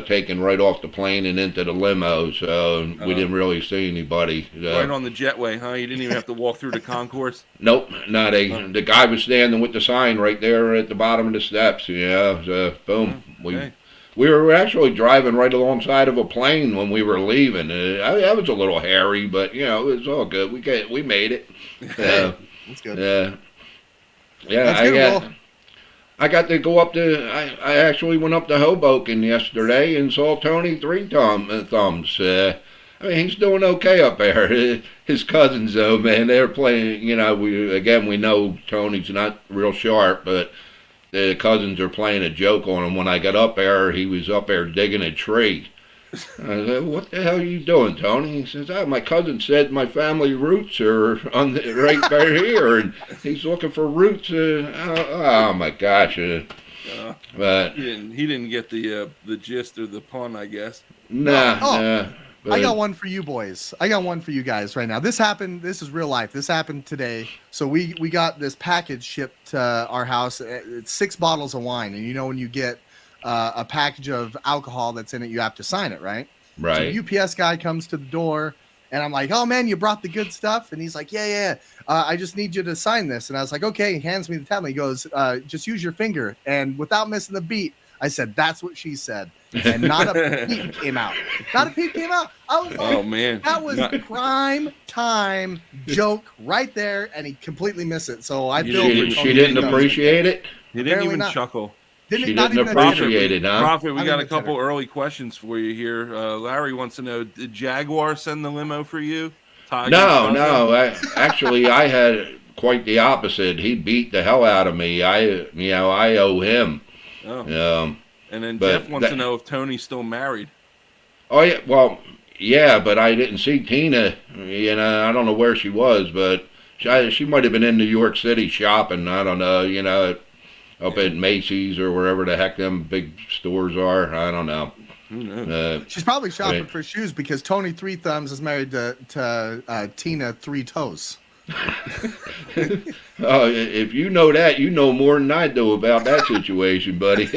Speaker 11: taken right off the plane and into the limo, so we didn't really see anybody.
Speaker 2: Right on the jetway, huh? You didn't even have to walk through the concourse?
Speaker 11: Nope. No, the guy was standing with the sign right there at the bottom of the steps, so boom. We were actually driving right alongside of a plane when we were leaving. That was a little hairy, but it was all good. We made it.
Speaker 1: That's good.
Speaker 11: I got to go up to. I actually went up to Hoboken yesterday and saw Tony Three Thumbs. He's doing okay up there. His cousins, though, man, they're playing. We know Tony's not real sharp, but the cousins are playing a joke on him. When I got up there, he was up there digging a tree. I said, "What the hell are you doing, Tony?" He says, "My cousin said my family roots are right there here, and he's looking for roots." Oh my gosh! But
Speaker 2: he didn't get the gist or the pun, I guess.
Speaker 11: Nah.
Speaker 1: I got one for you boys. I got one for you guys right now. This happened. This is real life. This happened today. So we got this package shipped to our house. It's 6 bottles of wine, and when you get a package of alcohol that's in it, you have to sign it, right?
Speaker 11: Right.
Speaker 1: So the UPS guy comes to the door, and I'm like, "Oh man, you brought the good stuff?" And he's like, "Yeah. I just need you to sign this." And I was like, "Okay." He hands me the tablet. He goes, "Just use your finger." And without missing the beat, I said, "That's what she said." And not a peep came out. Not a peep came out. I was like,
Speaker 2: "Oh man,
Speaker 1: that was prime time joke right there," and he completely missed it. So I feel
Speaker 11: she didn't appreciate it.
Speaker 2: He didn't even chuckle.
Speaker 11: She didn't appreciate it, huh?
Speaker 2: Proffit, we got a couple early questions for you here. Larry wants to know: did Jaguar send the limo for you?
Speaker 11: No. I had quite the opposite. He beat the hell out of me. I owe him.
Speaker 2: Oh. And then Jeff wants to know if Tony's still married.
Speaker 11: Oh, yeah. Well, yeah, but I didn't see Tina. I don't know where she was, but she might have been in New York City shopping. I don't know, up at Macy's or wherever the heck them big stores are. I don't know.
Speaker 2: Who knows?
Speaker 1: She's probably shopping for shoes because Tony Three Thumbs is married to Tina Three Toes.
Speaker 11: Oh, if you know that, you know more than I do about that situation, buddy.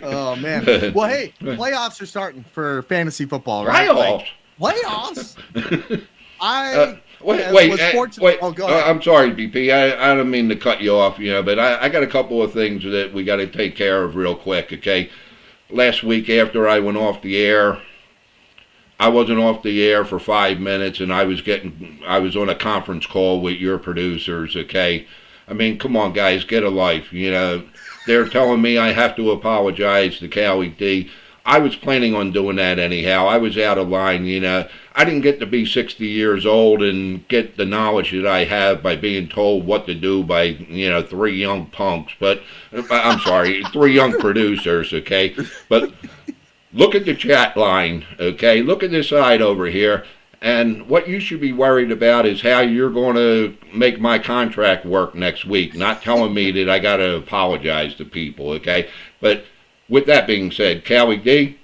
Speaker 1: Oh man. Well, hey, playoffs are starting for fantasy football, right? Playoffs. Wait. Oh, go ahead.
Speaker 11: I'm sorry, BP. I don't mean to cut you off, but I got a couple of things that we got to take care of real quick, okay? Last week after I went off the air, I wasn't off the air for 5 minutes, and I was on a conference call with your producers, okay? I mean, come on, guys, get a life, They're telling me I have to apologize to Callie D. I was planning on doing that anyhow. I was out of line, I didn't get to be 60 years old and get the knowledge that I have by being told what to do by, 3 young punks. But, I'm sorry, 3 young producers, okay? But look at the chat line, okay? Look at this side over here. And what you should be worried about is how you're going to make my contract work next week, not telling me that I got to apologize to people, okay? But with that being said, Callie D,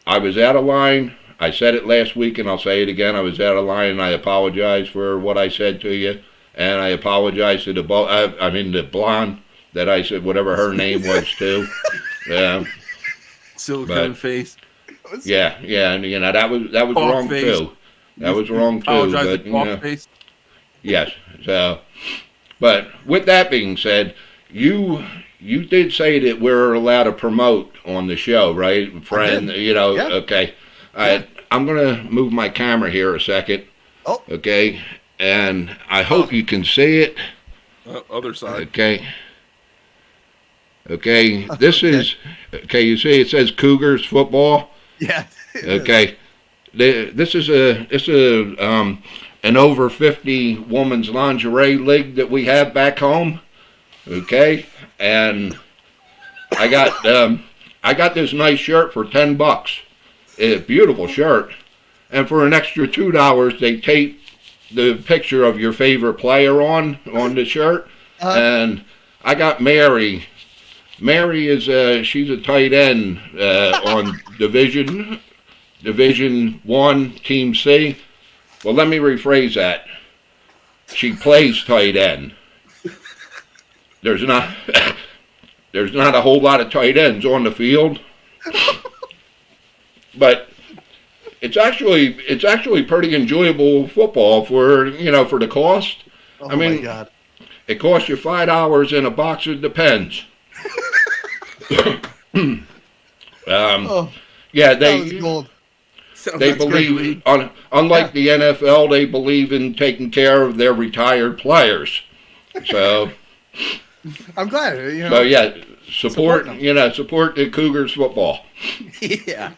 Speaker 11: I was out of line. I said it last week, and I'll say it again. I was out of line, and I apologize for what I said to you. And I apologize to the blonde that I said, whatever her name was, too. Yeah.
Speaker 2: Silicone face.
Speaker 11: Yeah, and that was wrong face. Too. That was wrong too.
Speaker 2: Apologize to face.
Speaker 11: Yes. So, but with that being said, you did say that we're allowed to promote on the show, right, friend? Yeah. Okay. All right. I'm gonna move my camera here a second.
Speaker 1: Oh.
Speaker 11: Okay. And I hope you can see it.
Speaker 2: Other side.
Speaker 11: Okay. Okay, this is, you see it says Cougars football?
Speaker 1: Yeah.
Speaker 11: Okay. This is an over 50 women's lingerie league that we have back home. Okay? And I got this nice shirt for $10. A beautiful shirt. and for an extra $2, they tape the picture of your favorite player on the shirt. And I got Mary. Mary is she's a tight end on Division 1, Team C. Well, let me rephrase that. She plays tight end. There's not a whole lot of tight ends on the field, but it's actually pretty enjoyable football for the cost.
Speaker 1: Oh,
Speaker 11: I mean,
Speaker 1: my God.
Speaker 11: It costs you $5 in a box of Depends. Yeah, they believe unlike the NFL, they believe in taking care of their retired players. So
Speaker 1: I'm glad.
Speaker 11: So yeah, support the Cougars football.
Speaker 1: Yeah.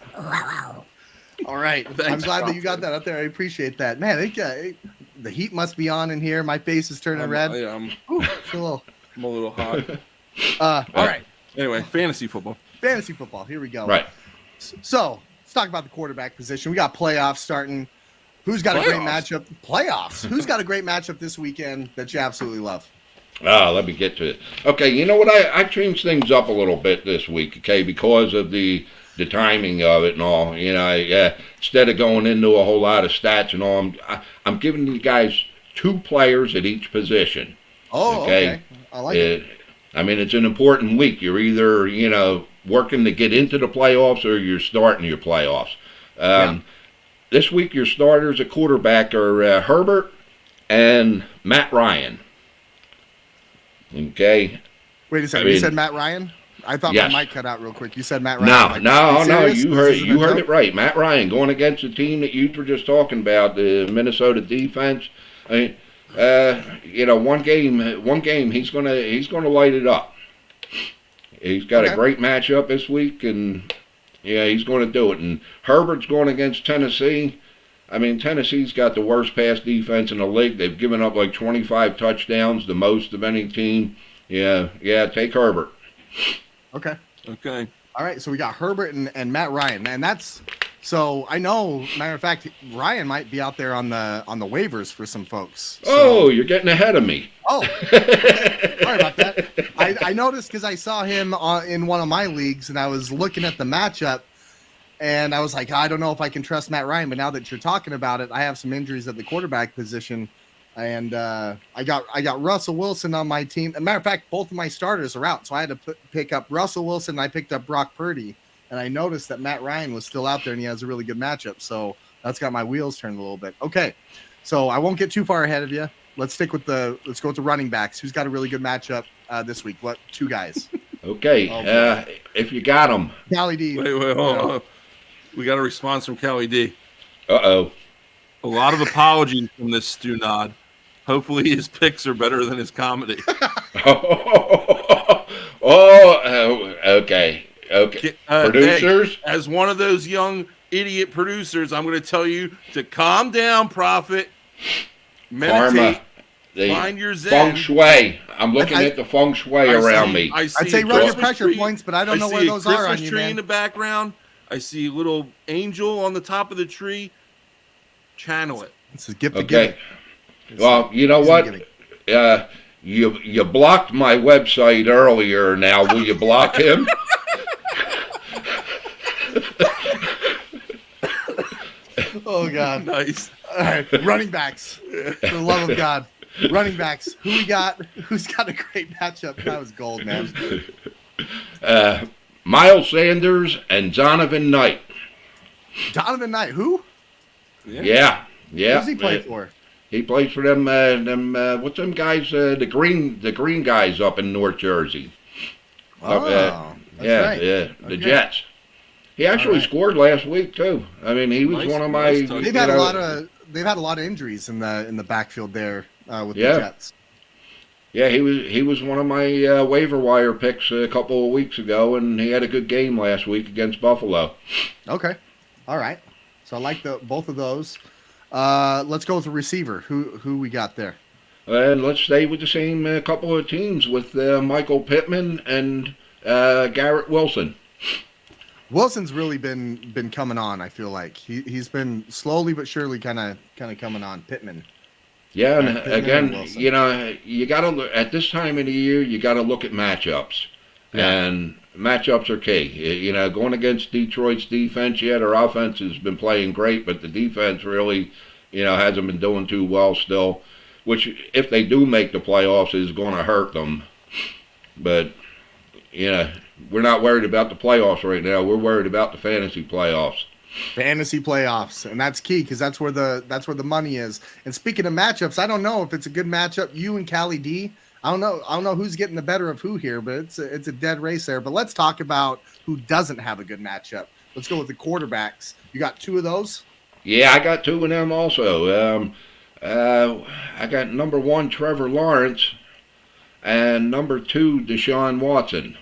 Speaker 1: All right. I'm glad that you got that up there. I appreciate that. Man, the heat must be on in here. My face is turning red.
Speaker 2: I'm a little hot.
Speaker 1: All right.
Speaker 2: Anyway, fantasy football.
Speaker 1: Fantasy football. Here we go.
Speaker 11: Right.
Speaker 1: So let's talk about the quarterback position. We got playoffs starting. Who's got a great matchup? Playoffs. Who's got a great matchup this weekend that you absolutely love?
Speaker 11: Let me get to it. Okay, you know what? I changed things up a little bit this week, okay, because of the timing of it and all. Instead of going into a whole lot of stats and all, I'm giving you guys 2 players at each position.
Speaker 1: Oh, okay. I like it.
Speaker 11: I mean, it's an important week. You're either, working to get into the playoffs or you're starting your playoffs. This week, your starters at quarterback are Herbert and Matt Ryan. Okay.
Speaker 1: Wait a second. You said Matt Ryan? I thought my mic cut out real quick. You said Matt
Speaker 11: No.
Speaker 1: Ryan.
Speaker 11: You heard it right. Matt Ryan going against the team that you were just talking about, the Minnesota defense. I mean, one game he's gonna light it up. He's got a great matchup this week, and he's going to do it. And Herbert's going against Tennessee. I mean, Tennessee's got the worst pass defense in the league. They've given up like 25 touchdowns, the most of any team. Yeah, take Herbert.
Speaker 1: Okay.
Speaker 2: All
Speaker 1: right, so we got Herbert and Matt Ryan, and that's so I know. Matter of fact, Ryan might be out there on the waivers for some folks.
Speaker 11: So. Oh, you're getting ahead of me.
Speaker 1: Oh, sorry about that. I noticed because I saw him in one of my leagues, and I was looking at the matchup, and I was like, I don't know if I can trust Matt Ryan. But now that you're talking about it, I have some injuries at the quarterback position. And I got Russell Wilson on my team. As a matter of fact, both of my starters are out, so I had to pick up Russell Wilson. And I picked up Brock Purdy, and I noticed that Matt Ryan was still out there, and he has a really good matchup. So that's got my wheels turned a little bit. Okay, so I won't get too far ahead of you. Let's go with the running backs. Who's got a really good matchup this week? What 2 guys?
Speaker 11: Okay, if you got them.
Speaker 1: Callie D.
Speaker 2: Wait, hold on. We got a response from Callie D.
Speaker 11: Uh-oh.
Speaker 2: A lot of apologies from this Stu Nod. Hopefully his picks are better than his comedy.
Speaker 11: Okay. Producers?
Speaker 2: Hey, as one of those young idiot producers, I'm going to tell you to calm down, Proffit. Meditate. Find your zen.
Speaker 11: Feng shui. I'm looking at the feng shui around me.
Speaker 1: I'd say run your pressure points, but I don't know where those are on you, man. I see a Christmas tree
Speaker 2: in the background. I see a little angel on the top of the tree. Channel it.
Speaker 1: It's a gift to give.
Speaker 11: Well, you know what? You blocked my website earlier. Now, will you block him?
Speaker 1: Oh, God.
Speaker 2: Nice.
Speaker 1: All right, running backs. For the love of God. Running backs. Who we got? Who's got a great matchup? That was gold, man.
Speaker 11: Miles Sanders and Donovan Knight.
Speaker 1: Donovan Knight, who?
Speaker 11: Yeah.
Speaker 1: Who's he play for?
Speaker 11: He plays for them what's them guys? The green guys up in North Jersey.
Speaker 1: That's right.
Speaker 11: The Jets. He actually scored last week too. I mean, he was one of my.
Speaker 1: They've had a lot of injuries in the backfield there with the Jets.
Speaker 11: Yeah, he was one of my waiver wire picks a couple of weeks ago, and he had a good game last week against Buffalo.
Speaker 1: Okay, all right. So I like both of those. Let's go with the receiver. Who we got there?
Speaker 11: And let's stay with the same couple of teams with Michael Pittman and Garrett Wilson.
Speaker 1: Wilson's really been coming on. I feel like he's been slowly but surely kind of coming on. Pittman.
Speaker 11: Yeah, and again, you know, you got to at this time of the year, you got to look at matchups, and matchups are key. You know, going against Detroit's defense, their offense has been playing great, but the defense really, you know, hasn't been doing too well still. Which, if they do make the playoffs, is going to hurt them. But you know, we're not worried about the playoffs right now. We're worried about the fantasy playoffs.
Speaker 1: Fantasy playoffs, and that's key because that's where the money is. And speaking of matchups, I don't know if it's a good matchup. You and Callie D. I don't know who's getting the better of who here, but it's a dead race there. But let's talk about who doesn't have a good matchup. Let's go with the quarterbacks. You got 2 of those?
Speaker 11: Yeah, I got 2 of them also. I got number 1 Trevor Lawrence and number 2 Deshaun Watson.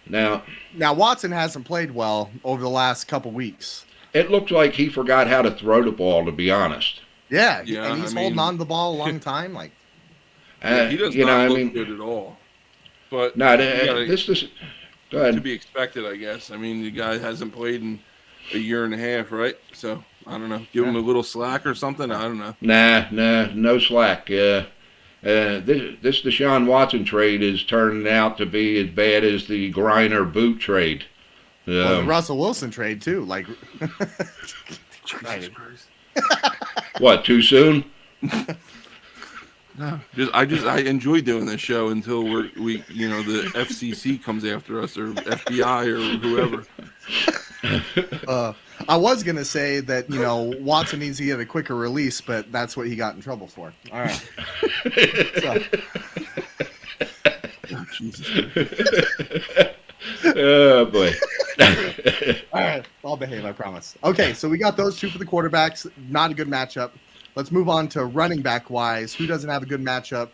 Speaker 11: Now
Speaker 1: Watson hasn't played well over the last couple weeks.
Speaker 11: It looks like he forgot how to throw the ball, to be honest.
Speaker 1: Yeah, and he's holding on to the ball a long time. Like,
Speaker 2: he does not look good at all. But
Speaker 11: this is go ahead.
Speaker 2: To be expected, I guess. I mean, the guy hasn't played in a year and a half, right? So I don't know. Give him a little slack or something. I don't know.
Speaker 11: Nah, no slack. This Deshaun Watson trade is turning out to be as bad as the Griner boot trade.
Speaker 1: The Russell Wilson trade too. Like,
Speaker 11: what? Too soon?
Speaker 2: No, I enjoy doing this show until we the FCC comes after us or FBI or whoever.
Speaker 1: I was gonna say that Watson needs to get a quicker release, but that's what he got in trouble for. All right.
Speaker 2: Oh, Jesus.
Speaker 11: Oh boy.
Speaker 1: All right, I'll behave, I promise. Okay, so we got those 2 for the quarterbacks. Not a good matchup. Let's move on to running back wise. Who doesn't have a good matchup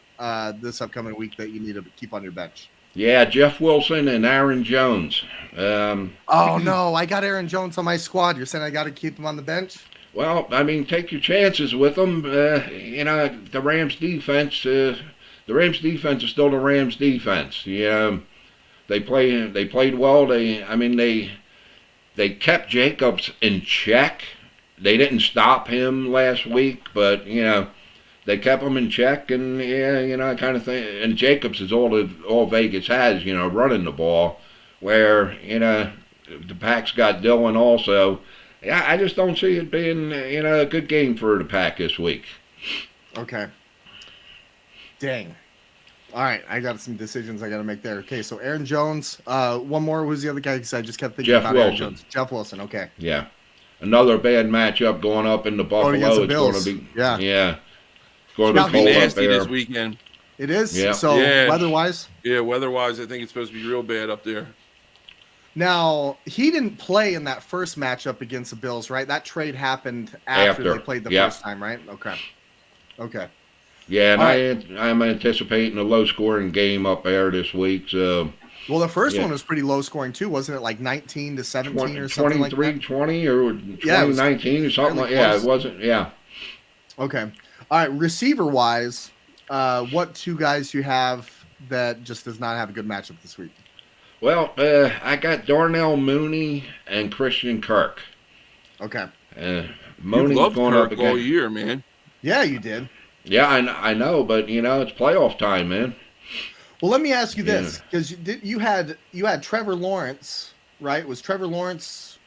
Speaker 1: this upcoming week that you need to keep on your bench?
Speaker 11: Yeah, Jeff Wilson and Aaron Jones.
Speaker 1: Oh no, I got Aaron Jones on my squad. You're saying I got to keep him on the bench?
Speaker 11: Well, I mean, take your chances with them. The Rams defense. The Rams defense is still the Rams defense. They played well. They kept Jacobs in check. They didn't stop him last week, but they kept him in check, and kind of thing. And Jacobs is all Vegas has, running the ball. Where the Pack's got Dillon also. Yeah, I just don't see it being a good game for the Pack this week.
Speaker 1: Okay. Dang. All right, I got some decisions I got to make there. Okay, so Aaron Jones. One more. Who's the other guy? Because I just kept thinking about Aaron Jones. Jeff Wilson. Okay.
Speaker 11: Yeah. Another bad matchup going up into Buffalo.
Speaker 1: Against the
Speaker 11: it's
Speaker 1: Bills.
Speaker 11: going to be
Speaker 1: yeah.
Speaker 11: It's going to be cold
Speaker 2: nasty
Speaker 11: up there
Speaker 2: this weekend.
Speaker 1: It is.
Speaker 11: Yeah.
Speaker 1: So weather-wise.
Speaker 2: Yeah, weather-wise, I think it's supposed to be real bad up there.
Speaker 1: Now, he didn't play in that first matchup against the Bills, right? That trade happened after they played the first time, right? Okay.
Speaker 11: Yeah, and I'm anticipating a low-scoring game up there this week. So,
Speaker 1: well, the first one was pretty low-scoring too, wasn't it? Like 19-17 or something like that.
Speaker 11: 23-20 or 2019 or something like that. Yeah, it wasn't. Yeah.
Speaker 1: Okay. All right. Receiver-wise, what 2 guys you have that just does not have a good matchup this week?
Speaker 11: Well, I got Darnell Mooney and Christian Kirk.
Speaker 1: Okay.
Speaker 11: Mooney's
Speaker 2: loved
Speaker 11: going
Speaker 2: Kirk
Speaker 11: up
Speaker 2: all year, man.
Speaker 1: Yeah, you did.
Speaker 11: Yeah, I know, but it's playoff time, man.
Speaker 1: Well, let me ask you this, because you had Trevor Lawrence, right? Was Trevor Lawrence?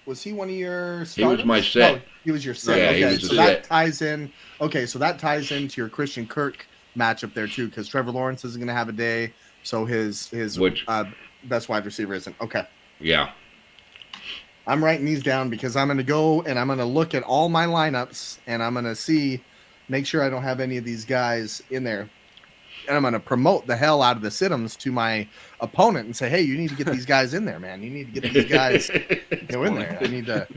Speaker 1: Was he one of your starters?
Speaker 11: He was my set.
Speaker 1: No, he was your set.
Speaker 11: Yeah,
Speaker 1: okay,
Speaker 11: he was
Speaker 1: so
Speaker 11: the
Speaker 1: that
Speaker 11: set.
Speaker 1: ties in. Okay, so that ties into your Christian Kirk matchup there too, because Trevor Lawrence isn't going to have a day, so his best wide receiver isn't. Okay.
Speaker 11: Yeah.
Speaker 1: I'm writing these down because I'm going to go and I'm going to look at all my lineups and I'm going to make sure I don't have any of these guys in there. And I'm going to promote the hell out of the sit-ems to my opponent and say, hey, you need to get these guys in there, man. You need to get these guys in there. I need to,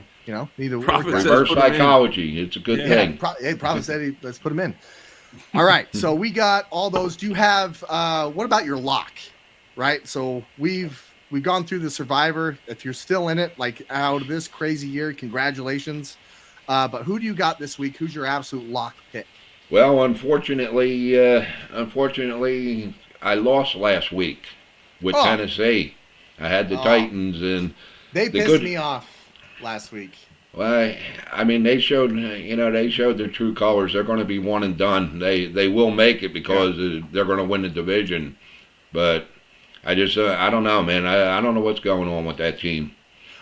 Speaker 1: work.
Speaker 11: Reverse psychology. It's a good thing.
Speaker 1: Proffit said, let's put them in. All right. So we got all those. Do you have, what about your lock? Right. So we've gone through the Survivor. If you're still in it, like out of this crazy year, congratulations. But who do you got this week? Who's your absolute lock pick?
Speaker 11: Well, unfortunately, I lost last week with Tennessee. I had the Titans, and
Speaker 1: they pissed me off last week.
Speaker 11: Well, I mean, they showed their true colors. They're going to be one and done. They will make it because they're going to win the division. But I just I don't know, man. I don't know what's going on with that team.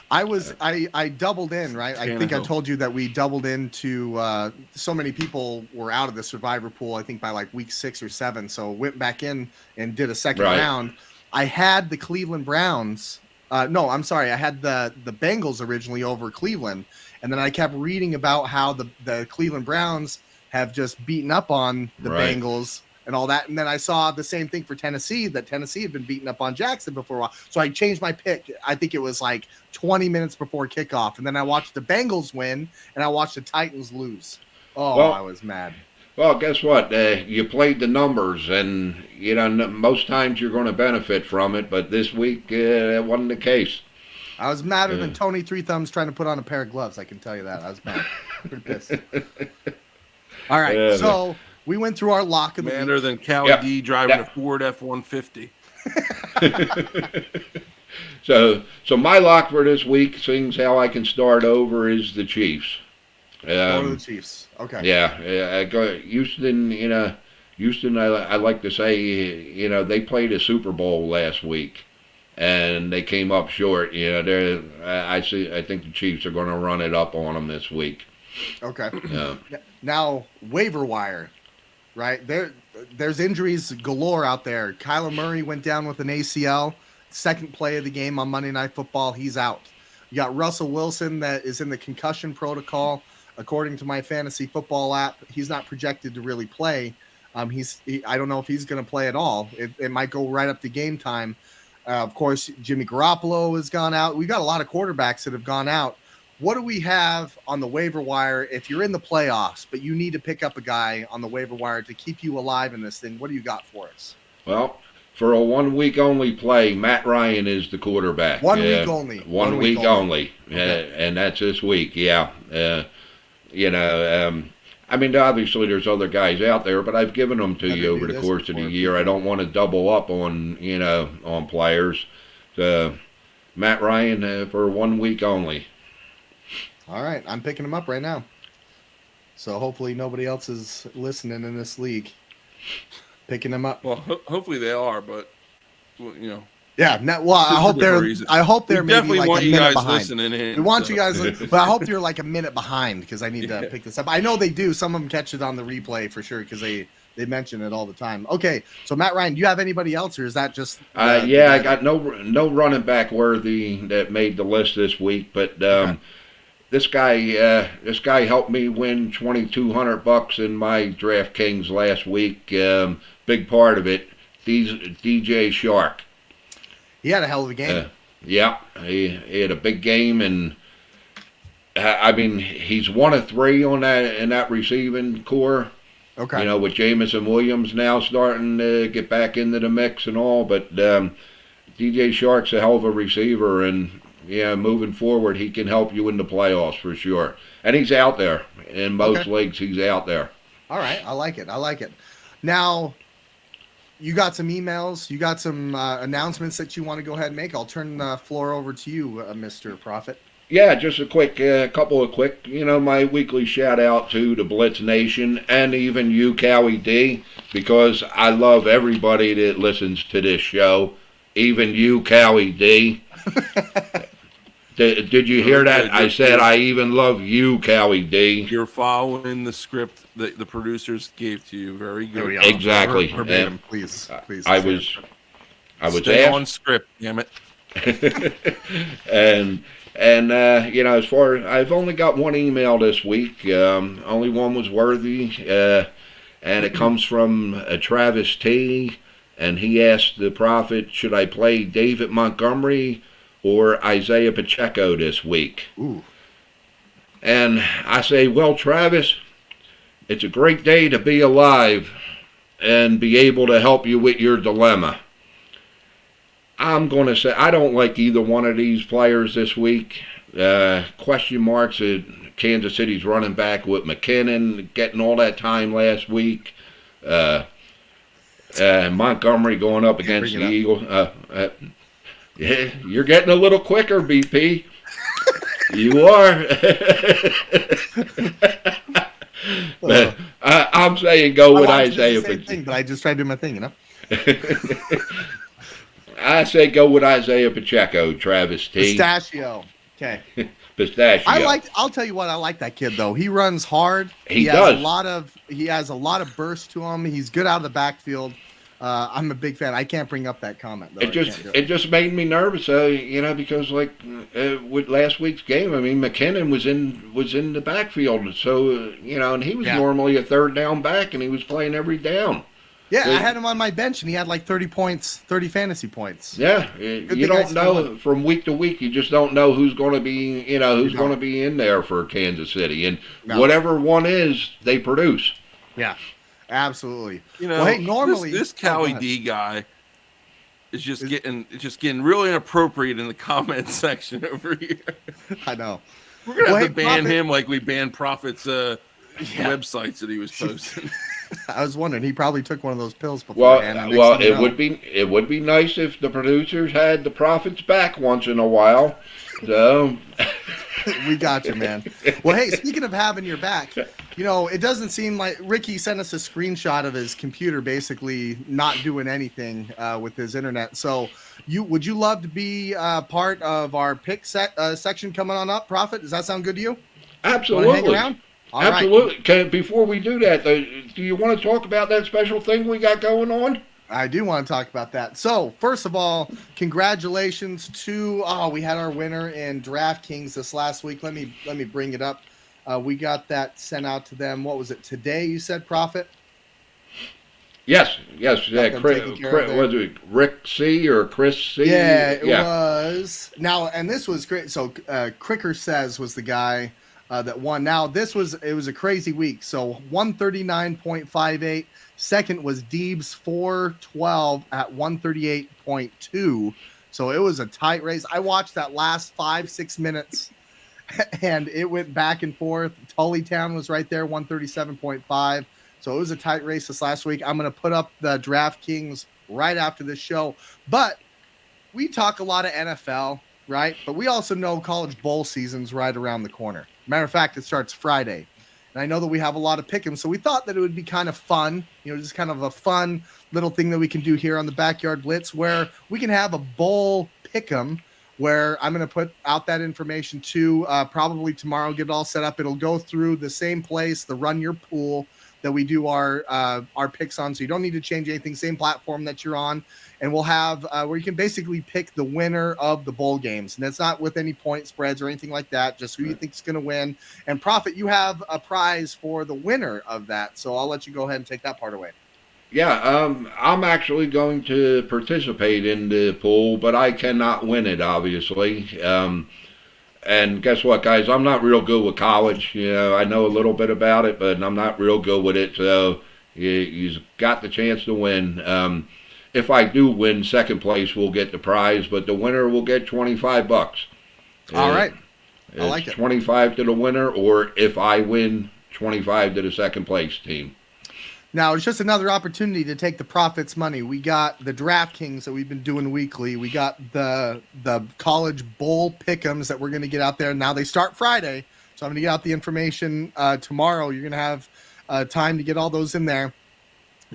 Speaker 1: I doubled in, right? I think I told you that we doubled into so many people were out of the survivor pool, I think by like week 6 or 7. So went back in and did a second round. I had the Cleveland Browns. No, I'm sorry. I had the Bengals originally over Cleveland. And then I kept reading about how the Cleveland Browns have just beaten up on the Bengals and all that. And then I saw the same thing for Tennessee, that Tennessee had been beaten up on Jackson before a while. So I changed my pick. I think it was like 20 minutes before kickoff. And then I watched the Bengals win and I watched the Titans lose. Oh, well, I was mad.
Speaker 11: Well, guess what? You played the numbers, and most times you're going to benefit from it. But this week, it wasn't the case.
Speaker 1: I was madder than Tony Three Thumbs trying to put on a pair of gloves. I can tell you that. I was mad. Pretty pissed. All right, so we went through our lock of the
Speaker 2: madder
Speaker 1: week.
Speaker 2: Than Callie D driving a Ford F-150.
Speaker 11: So my lock for this week, seeing how I can start over, is the Chiefs.
Speaker 1: Go to the Chiefs. Okay.
Speaker 11: Yeah. I go Houston. Houston. I like to say, they played a Super Bowl last week, and they came up short. I think the Chiefs are going to run it up on them this week.
Speaker 1: Okay. Now waiver wire, right? There's injuries galore out there. Kyler Murray went down with an ACL. Second play of the game on Monday Night Football, he's out. You got Russell Wilson that is in the concussion protocol. According to my fantasy football app, he's not projected to really play. I don't know if he's going to play at all. It might go right up to game time. Of course, Jimmy Garoppolo has gone out. We've got a lot of quarterbacks that have gone out. What do we have on the waiver wire if you're in the playoffs, but you need to pick up a guy on the waiver wire to keep you alive in this thing? What do you got for us?
Speaker 11: Well, for a 1 week only play, Matt Ryan is the quarterback.
Speaker 1: 1 week only.
Speaker 11: 1 week only. Okay. And that's this week. Yeah. I mean, obviously there's other guys out there, but I've given them to you over the course of the year. I don't want to double up on, on players. So, Matt Ryan for 1 week only.
Speaker 1: All right. I'm picking him up right now. So hopefully nobody else is listening in this league. Picking him up.
Speaker 2: Well, hopefully they are, but,
Speaker 1: Yeah, I hope they're maybe like a minute behind. We want you guys, but I hope you're like a minute behind because I need to pick this up. I know they do. Some of them catch it on the replay for sure because they mention it all the time. Okay, so Matt Ryan, do you have anybody else, or is that just?
Speaker 11: I got no running back worthy that made the list this week, but this guy helped me win $2,200 in my DraftKings last week. Big part of it, DJ Shark.
Speaker 1: He had a hell of a game.
Speaker 11: He had a big game, and I mean he's 1 of 3 on that in that receiving core.
Speaker 1: Okay.
Speaker 11: With Jamison Williams now starting to get back into the mix and all, but DJ Shark's a hell of a receiver, and moving forward he can help you in the playoffs for sure. And he's out there in most leagues. He's out there.
Speaker 1: All right, I like it. Now, you got some emails, you got some announcements that you want to go ahead and make. I'll turn the floor over to you, Mr. Proffit.
Speaker 11: Yeah, just a couple of quick, my weekly shout out to the Blitz Nation and even you, Cowie D, because I love everybody that listens to this show, even you, Cowie D. Did you hear that? I said I even love you, Cowie D.
Speaker 2: You're following the script that the producers gave to you. Very good.
Speaker 11: Exactly.
Speaker 1: Verbatim, please.
Speaker 11: I was
Speaker 2: Stay on script, damn it.
Speaker 11: and as far as I've only got one email this week. Only one was worthy, and it comes from Travis T. And he asked the Proffit, should I play David Montgomery or Isaiah Pacheco this week?
Speaker 1: Ooh.
Speaker 11: And I say, well, Travis, it's a great day to be alive and be able to help you with your dilemma. I'm going to say I don't like either one of these players this week. Question marks at Kansas City's running back with McKinnon getting all that time last week. Montgomery going up against the Eagles. Yeah, you're getting a little quicker, BP. You are. But I'm saying go with Isaiah
Speaker 1: Pacheco. But I just tried to do my thing, you know?
Speaker 11: I say go with Isaiah Pacheco, Travis T.
Speaker 1: Pistachio. Okay.
Speaker 11: Pistachio.
Speaker 1: I'll tell you what, I like that kid though. He runs hard.
Speaker 11: He does.
Speaker 1: He has a lot of burst to him. He's good out of the backfield. I'm a big fan. I can't bring up that comment though.
Speaker 11: It just made me nervous, because with last week's game, I mean McKinnon was in the backfield, so and he was normally a third down back, and he was playing every down.
Speaker 1: Yeah, I had him on my bench, and he had like 30 points, 30 fantasy points.
Speaker 11: Yeah, you don't know from week to week. You just don't know who's going to be, who's going to be in there for Kansas City, and whatever one is, they produce.
Speaker 1: Yeah. Absolutely.
Speaker 2: Well, hey, normally this Cowie D guy is just getting really inappropriate in the comment section over here.
Speaker 1: I know.
Speaker 2: We're gonna have to ban him like we banned Proffit's websites that he was posting.
Speaker 1: I was wondering, he probably took one of those pills before.
Speaker 11: Well, it would be nice if the producers had the Proffit's back once in a while. So
Speaker 1: we got you, man. Well, hey, speaking of having your back, it doesn't seem like Ricky sent us a screenshot of his computer basically not doing anything with his internet. So would you love to be part of our pick section coming on up, Proffit? Does that sound good to you?
Speaker 11: Absolutely.
Speaker 1: Hang around?
Speaker 11: Absolutely. Right. Before we do that, do you want to talk about that special thing we got going on?
Speaker 1: I do want to talk about that. So, first of all, congratulations to we had our winner in DraftKings this last week. Let me bring it up. We got that sent out to them. What was it today? You said, Proffit?
Speaker 11: Yes. Was it Rick C or Chris C?
Speaker 1: Yeah, it was. Now, and this was great. So, Cricker Says was the guy that won. Now, it was a crazy week. So, 139.58. Second was Deebs 412 at 138.2. So it was a tight race. I watched that last 5-6 minutes and it went back and forth. Tullytown was right there, 137.5. So it was a tight race this last week. I'm going to put up the DraftKings right after this show. But we talk a lot of NFL, right? But we also know college bowl season's right around the corner. Matter of fact, it starts Friday. And I know that we have a lot of pick'ems, so we thought that it would be kind of fun, just kind of a fun little thing that we can do here on the Backyard Blitz, where we can have a bowl pick'em, where I'm going to put out that information too, probably tomorrow, get it all set up. It'll go through the same place, the Run Your Pool that we do our picks on, so you don't need to change anything, same platform that you're on. And we'll have where you can basically pick the winner of the bowl games. And that's not with any point spreads or anything like that, just who you think is going to win. And Proffit, you have a prize for the winner of that. So I'll let you go ahead and take that part away.
Speaker 11: Yeah, I'm actually going to participate in the pool, but I cannot win it, obviously. And guess what, guys? I'm not real good with college. I know a little bit about it, but I'm not real good with it. So you've got the chance to win. If I do win, second place will get the prize, but the winner will get $25.
Speaker 1: All right. I like it.
Speaker 11: 25 to the winner, or if I win, 25 to the second place team.
Speaker 1: Now, it's just another opportunity to take the Proffit's money. We got the DraftKings that we've been doing weekly. We got the college bowl pick'ems that we're going to get out there. Now they start Friday, so I'm going to get out the information tomorrow. You're going to have time to get all those in there.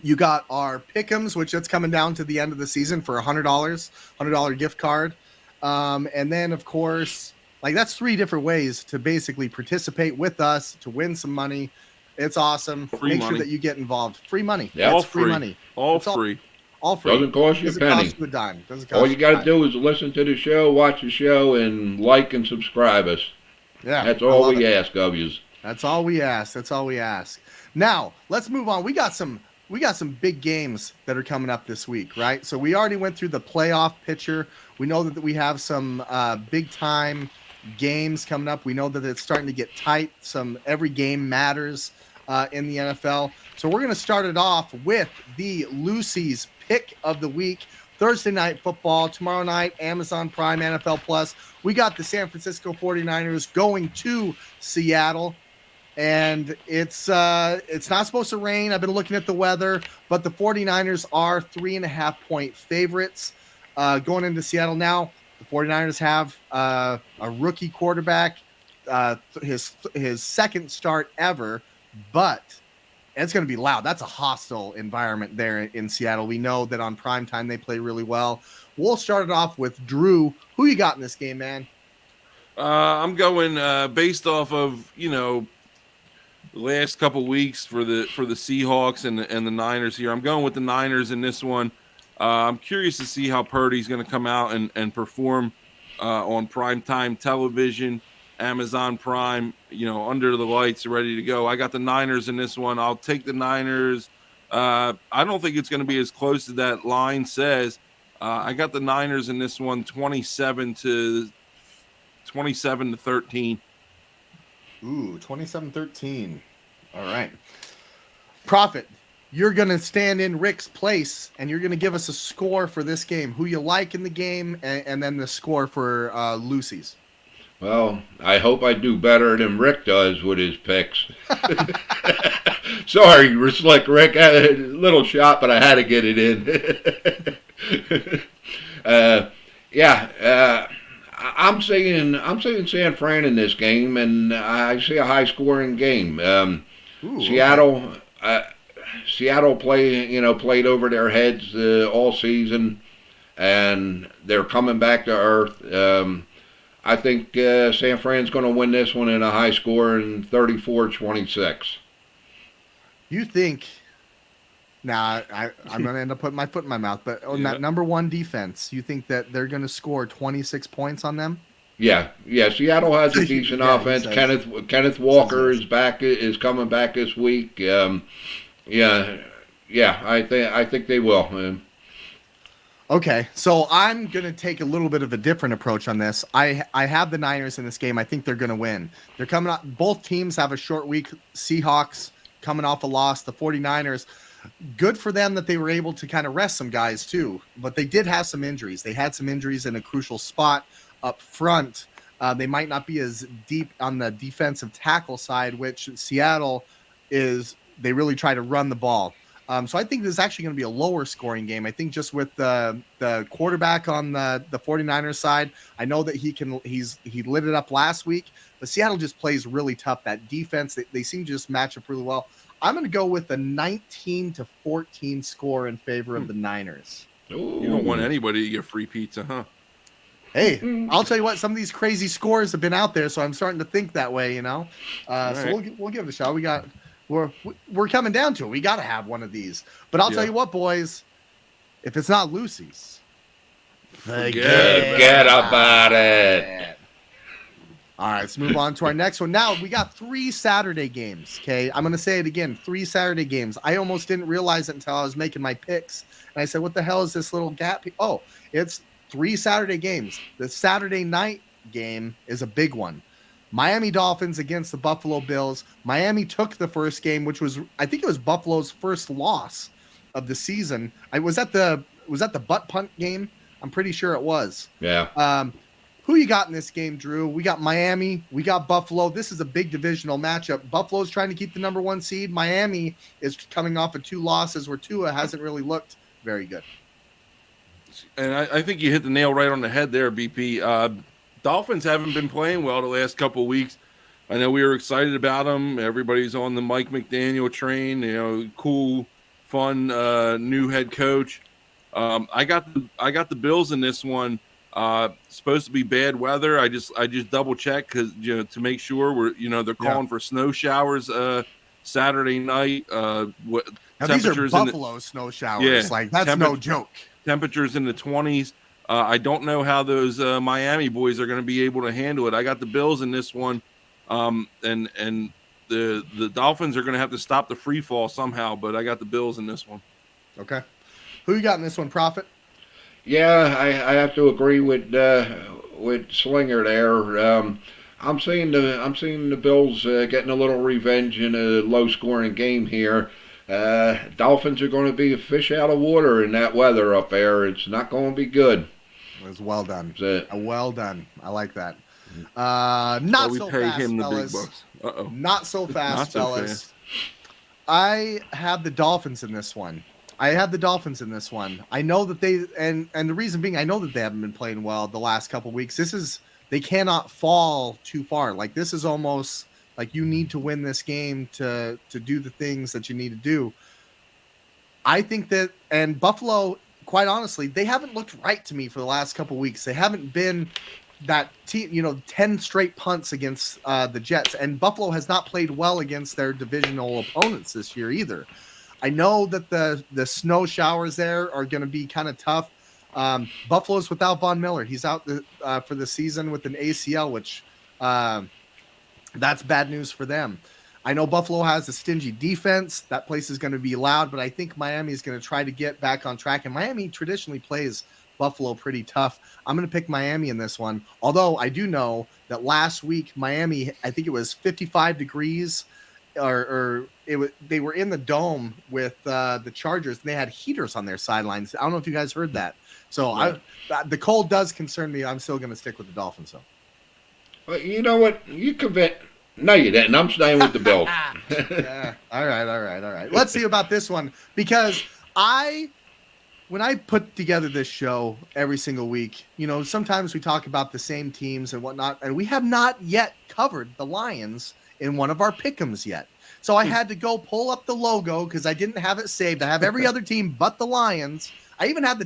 Speaker 1: You got our pick'ems, which that's coming down to the end of the season for $100 gift card. And then, of course, that's 3 different ways to basically participate with us to win some money. It's awesome. Make sure that you get involved. Free money.
Speaker 11: Yeah,
Speaker 1: all free money.
Speaker 2: All free.
Speaker 1: All free.
Speaker 11: Doesn't cost you a penny.
Speaker 1: Cost you a dime.
Speaker 11: All you got to do is listen to the show, watch the show, and like and subscribe us.
Speaker 1: Yeah,
Speaker 11: that's all we ask of you.
Speaker 1: That's all we ask. That's all we ask. Now let's move on. We got some big games that are coming up this week, right? So we already went through the playoff picture. We know that we have some big time games coming up. We know that it's starting to get tight. Every game matters in the NFL. So we're going to start it off with the Lucy's pick of the week. Thursday night football, tomorrow night, Amazon Prime, NFL Plus. We got the San Francisco 49ers going to Seattle. And it's not supposed to rain. I've been looking at the weather, but the 49ers are 3.5-point favorites. going into Seattle now. The 49ers have a rookie quarterback, his second start ever, but it's going to be loud. That's a hostile environment there in Seattle. We know that on primetime they play really well. We'll start it off with Drew. Who you got in this game, man?
Speaker 2: I'm going based off of, the last couple weeks for the Seahawks and the Niners here. I'm going with the Niners in this one. I'm curious to see how Purdy's going to come out and perform on primetime television, Amazon Prime, under the lights, ready to go. I got the Niners in this one. I'll take the Niners. I don't think it's going to be as close as that line says. I got the Niners in this one, 27-13.
Speaker 1: Ooh, 27-13. All right. Proffit, you're going to stand in Rick's place, and you're going to give us a score for this game. Who you like in the game, and then the score for Lucy's.
Speaker 11: Well, I hope I do better than Rick does with his picks. Sorry, Slick Rick. A little shot, but I had to get it in. I'm saying San Fran in this game, and I see a high-scoring game. Seattle played over their heads all season, and they're coming back to earth. I think San Fran's going to win this one in a high score in 34-26.
Speaker 1: You think? Now, I'm going to end up putting my foot in my mouth, but on that number one defense, you think that they're going to score 26 points on them?
Speaker 11: Yeah. Seattle has a decent offense. Kenneth Walker is coming back this week. I think they will.
Speaker 1: Okay, so I'm going to take a little bit of a different approach on this. I have the Niners in this game. I think they're going to win. They're coming up. Both teams have a short week. Seahawks coming off a loss. The 49ers, good for them that they were able to kind of rest some guys too. But they did have some injuries. They had some injuries in a crucial spot up front. They might not be as deep on the defensive tackle side, which Seattle is. They really try to run the ball. So I think this is actually going to be a lower scoring game. I think just with the quarterback on the 49ers side, I know that he lit it up last week, but Seattle just plays really tough. That defense, they seem to just match up really well. I'm going to go with a 19-14 score in favor of the Niners.
Speaker 2: Ooh. You don't want anybody to get free pizza, huh?
Speaker 1: Hey, I'll tell you what, some of these crazy scores have been out there, so I'm starting to think that way, So we'll give it a shot. We're coming down to it. We got to have one of these. But I'll tell you what, boys, if it's not Lucy's,
Speaker 11: forget about it.
Speaker 1: All right, let's move on to our next one. Now, we got 3 Saturday games, okay? I'm going to say it again, 3 Saturday games. I almost didn't realize it until I was making my picks. And I said, what the hell is this little gap? Oh, it's 3 Saturday games. The Saturday night game is a big one. Miami Dolphins against the Buffalo Bills. Miami took the first game, which was, I think it was Buffalo's first loss of the season. Was that the butt punt game? I'm pretty sure it was.
Speaker 11: Yeah.
Speaker 1: Who you got in this game, Drew? We got Miami. We got Buffalo. This is a big divisional matchup. Buffalo's trying to keep the number 1 seed. Miami is coming off of 2 losses where Tua hasn't really looked very good.
Speaker 2: And I think you hit the nail right on the head there, BP. Dolphins haven't been playing well the last couple of weeks. I know we were excited about them. Everybody's on the Mike McDaniel train. Cool, fun, new head coach. I got the Bills in this one. Supposed to be bad weather. I just double checked because to make sure they're calling for snow showers Saturday night.
Speaker 1: Now these are Buffalo snow showers. Yeah, that's no joke.
Speaker 2: Temperatures in the 20s. I don't know how those Miami boys are going to be able to handle it. I got the Bills in this one, and the Dolphins are going to have to stop the free fall somehow. But I got the Bills in this one.
Speaker 1: Okay, who you got in this one, Proffit?
Speaker 11: Yeah, I have to agree with Slinger there. I'm seeing the Bills getting a little revenge in a low-scoring game here. Dolphins are going to be a fish out of water in that weather up there. It's not going to be good.
Speaker 1: It was well done. Well done. I like that. Not so fast, fellas. Not so fast, fellas. I have the Dolphins in this one. I have the Dolphins in this one. I know that they and the reason being I know that they haven't been playing well the last couple weeks. They cannot fall too far. Like this is almost like you need to win this game to do the things that you need to do. I think that, and Buffalo, quite honestly, they haven't looked right to me for the last couple weeks. They haven't been that team, 10 straight punts against the Jets, and Buffalo has not played well against their divisional opponents this year either. I know that the snow showers there are going to be kind of tough. Buffalo's without Von Miller. He's out for the season with an ACL, which that's bad news for them. I know Buffalo has a stingy defense. That place is going to be loud, but I think Miami is going to try to get back on track. And Miami traditionally plays Buffalo pretty tough. I'm going to pick Miami in this one. Although I do know that last week, Miami, I think it was 55 degrees they were in the dome with the Chargers, and they had heaters on their sidelines. I don't know if you guys heard that. So the cold does concern me. I'm still going to stick with the Dolphins, though.
Speaker 11: Well, you know what? You convinced. No, you didn't. I'm staying with the Bills.
Speaker 1: Yeah. All right. Let's see about this one, because when I put together this show every single week, sometimes we talk about the same teams and whatnot, and we have not yet covered the Lions in one of our pick'ems yet. So I had to go pull up the logo because I didn't have it saved. I have every other team but the Lions. I even had the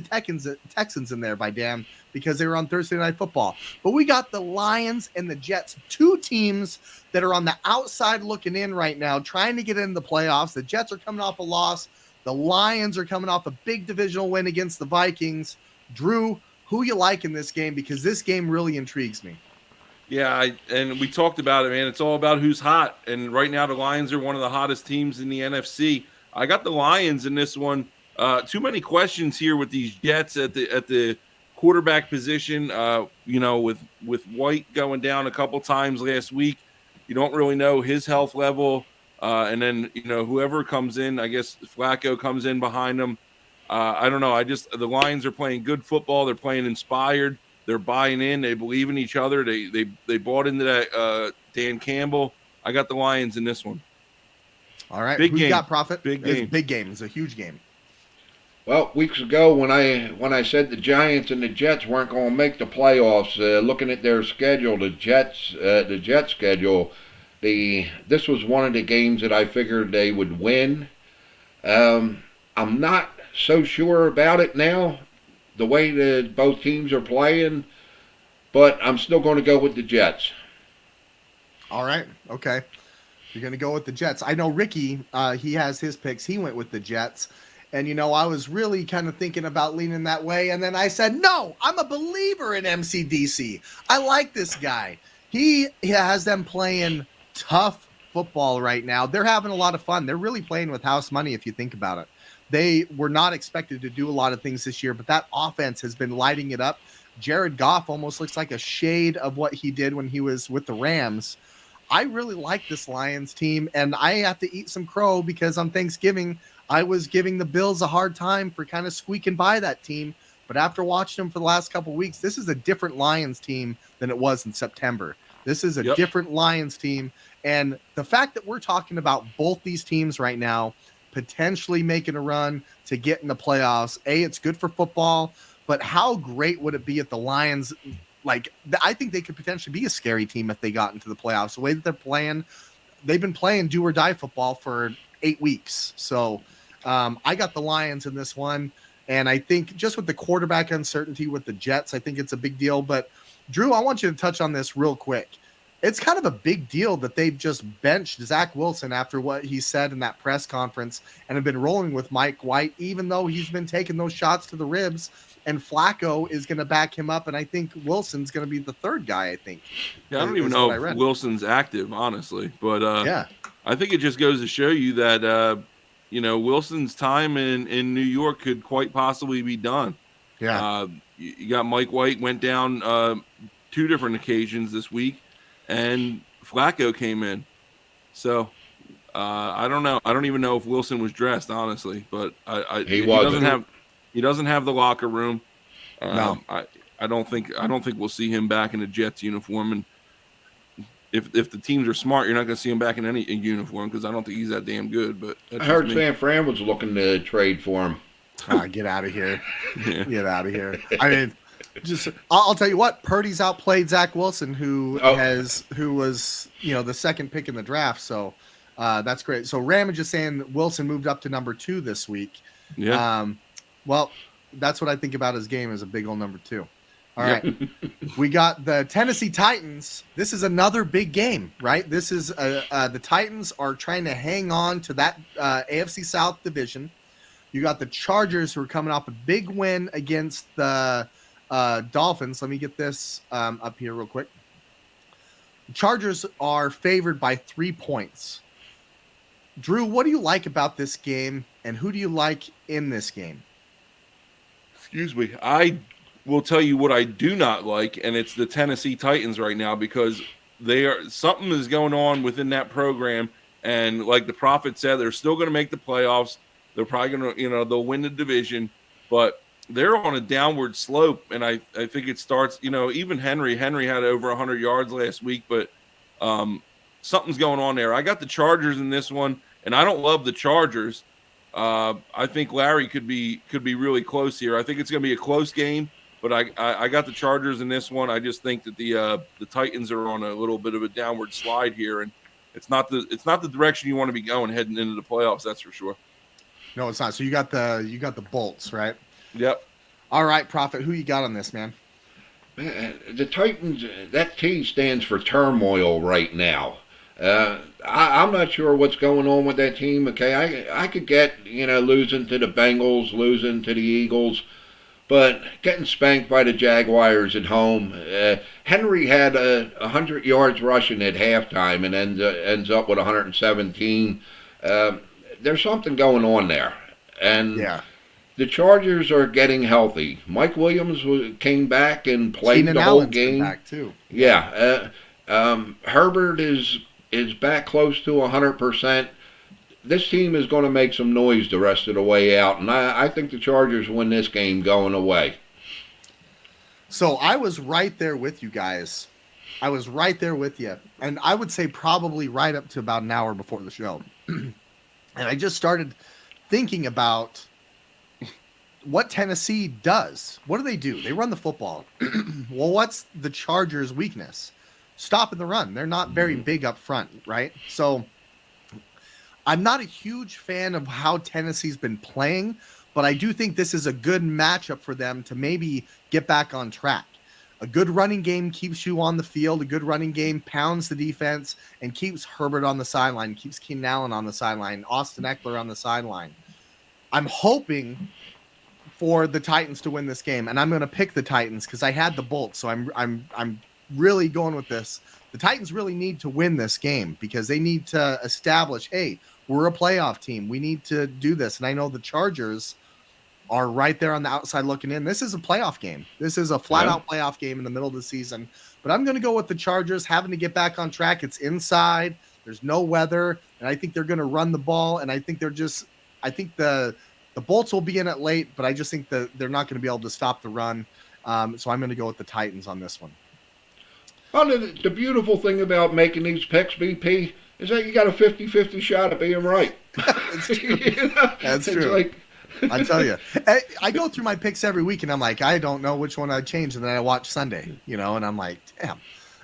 Speaker 1: Texans in there, by damn, because they were on Thursday Night Football. But we got the Lions and the Jets, two teams that are on the outside looking in right now, trying to get in the playoffs. The Jets are coming off a loss. The Lions are coming off a big divisional win against the Vikings. Drew, who you like in this game? Because this game really intrigues me.
Speaker 2: Yeah, and we talked about it, man. It's all about who's hot. And right now the Lions are one of the hottest teams in the NFC. I got the Lions in this one. Too many questions here with these Jets at the quarterback position. With White going down a couple times last week, you don't really know his health level. And then whoever comes in, I guess Flacco comes in behind them. I don't know. The Lions are playing good football. They're playing inspired. They're buying in. They believe in each other. They bought into that Dan Campbell. I got the Lions in this one.
Speaker 1: All right.
Speaker 2: Big game.
Speaker 1: You got Proffit?
Speaker 2: Big game.
Speaker 1: It's a big game. It's a huge game.
Speaker 11: Well, weeks ago when I said the Giants and the Jets weren't going to make the playoffs, looking at their schedule, the Jets schedule, this was one of the games that I figured they would win. I'm not so sure about it now, the way that both teams are playing, but I'm still going to go with the Jets.
Speaker 1: All right. Okay. You're going to go with the Jets. I know Ricky, he has his picks. He went with the Jets. And, I was really kind of thinking about leaning that way. And then I said, no, I'm a believer in MCDC. I like this guy. He has them playing tough football right now. They're having a lot of fun. They're really playing with house money if you think about it. They were not expected to do a lot of things this year, but that offense has been lighting it up. Jared Goff almost looks like a shade of what he did when he was with the Rams. I really like this Lions team, and I have to eat some crow because on Thanksgiving, I was giving the Bills a hard time for kind of squeaking by that team. But after watching them for the last couple of weeks, this is a different Lions team than it was in September. This is a different Lions team. And the fact that we're talking about both these teams right now potentially making a run to get in the playoffs, it's good for football, but how great would it be if the Lions, I think they could potentially be a scary team if they got into the playoffs. The way that they're playing, they've been playing do or die football for 8 weeks. So I got the Lions in this one. And I think just with the quarterback uncertainty with the Jets, I think it's a big deal. But Drew, I want you to touch on this real quick. It's kind of a big deal that they've just benched Zach Wilson after what he said in that press conference and have been rolling with Mike White, even though he's been taking those shots to the ribs. And Flacco is going to back him up. And I think Wilson's going to be the third guy, I think.
Speaker 2: Yeah, I don't even know if Wilson's active, honestly. But I think it just goes to show you that, Wilson's time in New York could quite possibly be done.
Speaker 1: Yeah.
Speaker 2: You got Mike White went down 2 different occasions this week, and Flacco came in. So I don't know. I don't even know if Wilson was dressed, honestly. But he doesn't have the locker room.
Speaker 1: No.
Speaker 2: I don't think we'll see him back in a Jets uniform. And if the teams are smart, you're not going to see him back in any uniform because I don't think he's that damn good. But
Speaker 11: I heard San Fran was looking to trade for him.
Speaker 1: Get out of here. Yeah. Get out of here. I mean, I'll tell you what, Purdy's outplayed Zach Wilson, who was, the second pick in the draft. So that's great. So Ramage is saying Wilson moved up to number 2 this week.
Speaker 2: Yeah.
Speaker 1: Well, that's what I think about his game as a big old number 2. All right. We got the Tennessee Titans. This is another big game, right? This is the Titans are trying to hang on to that AFC South division. You got the Chargers, who are coming off a big win against the Dolphins. Let me get this up here real quick. The Chargers are favored by 3 points. Drew, what do you like about this game, and who do you like in this game?
Speaker 2: Excuse me. I will tell you what I do not like, and it's the Tennessee Titans right now because something is going on within that program, and like the Proffit said, they're still going to make the playoffs. They're probably going to, they'll win the division, but they're on a downward slope, and I think it starts, even Henry had over 100 yards last week, but something's going on there. I got the Chargers in this one, and I don't love the Chargers. I think Larry could be really close here. I think it's going to be a close game, but I got the Chargers in this one. I just think that the Titans are on a little bit of a downward slide here, and it's not the direction you want to be going heading into the playoffs. That's for sure.
Speaker 1: No, it's not. So you got the Bolts, right?
Speaker 2: Yep.
Speaker 1: All right, Proffit. Who you got on this, man?
Speaker 11: The Titans. That T stands for turmoil right now. I'm not sure what's going on with that team. Okay, I could get losing to the Bengals, losing to the Eagles, but getting spanked by the Jaguars at home. Henry had 100 yards rushing at halftime and ends up with 117. There's something going on there, and the Chargers are getting healthy. Mike Williams came back and played the whole game.
Speaker 1: Back too.
Speaker 11: Yeah, Herbert is back close to 100%. This team is going to make some noise the rest of the way out, and I think the Chargers win this game going away.
Speaker 1: So I was right there with you guys. I was right there with you, and I would say probably right up to about an hour before the show. And I just started thinking about what Tennessee does. What do? They run the football. Well, what's the Chargers' weakness? Stopping the run. They're not very big up front, right? So I'm not a huge fan of how Tennessee's been playing, but I do think this is a good matchup for them to maybe get back on track. A good running game keeps you on the field. A good running game pounds the defense and keeps Herbert on the sideline, keeps Keenan Allen on the sideline, Austin Eckler on the sideline. I'm hoping for the Titans to win this game, and I'm going to pick the Titans because I had the Bolts, so I'm really going with this. The Titans really need to win this game because they need to establish, hey, we're a playoff team. We need to do this. And I know the Chargers are right there on the outside looking in. This is a playoff game. This is a flat-out playoff game in the middle of the season. But I'm going to go with the Chargers having to get back on track. It's inside. There's no weather. And I think they're going to run the ball. And I think the Bolts will be in it late, but I just think that they're not going to be able to stop the run. So I'm going to go with the Titans on this one.
Speaker 11: Well, the beautiful thing about making these picks, BP, is that you got a 50-50 shot at being right.
Speaker 1: That's true. That's true. I tell you, I go through my picks every week, and I'm like, I don't know which one I changed, and then I watch Sunday, and I'm like, damn,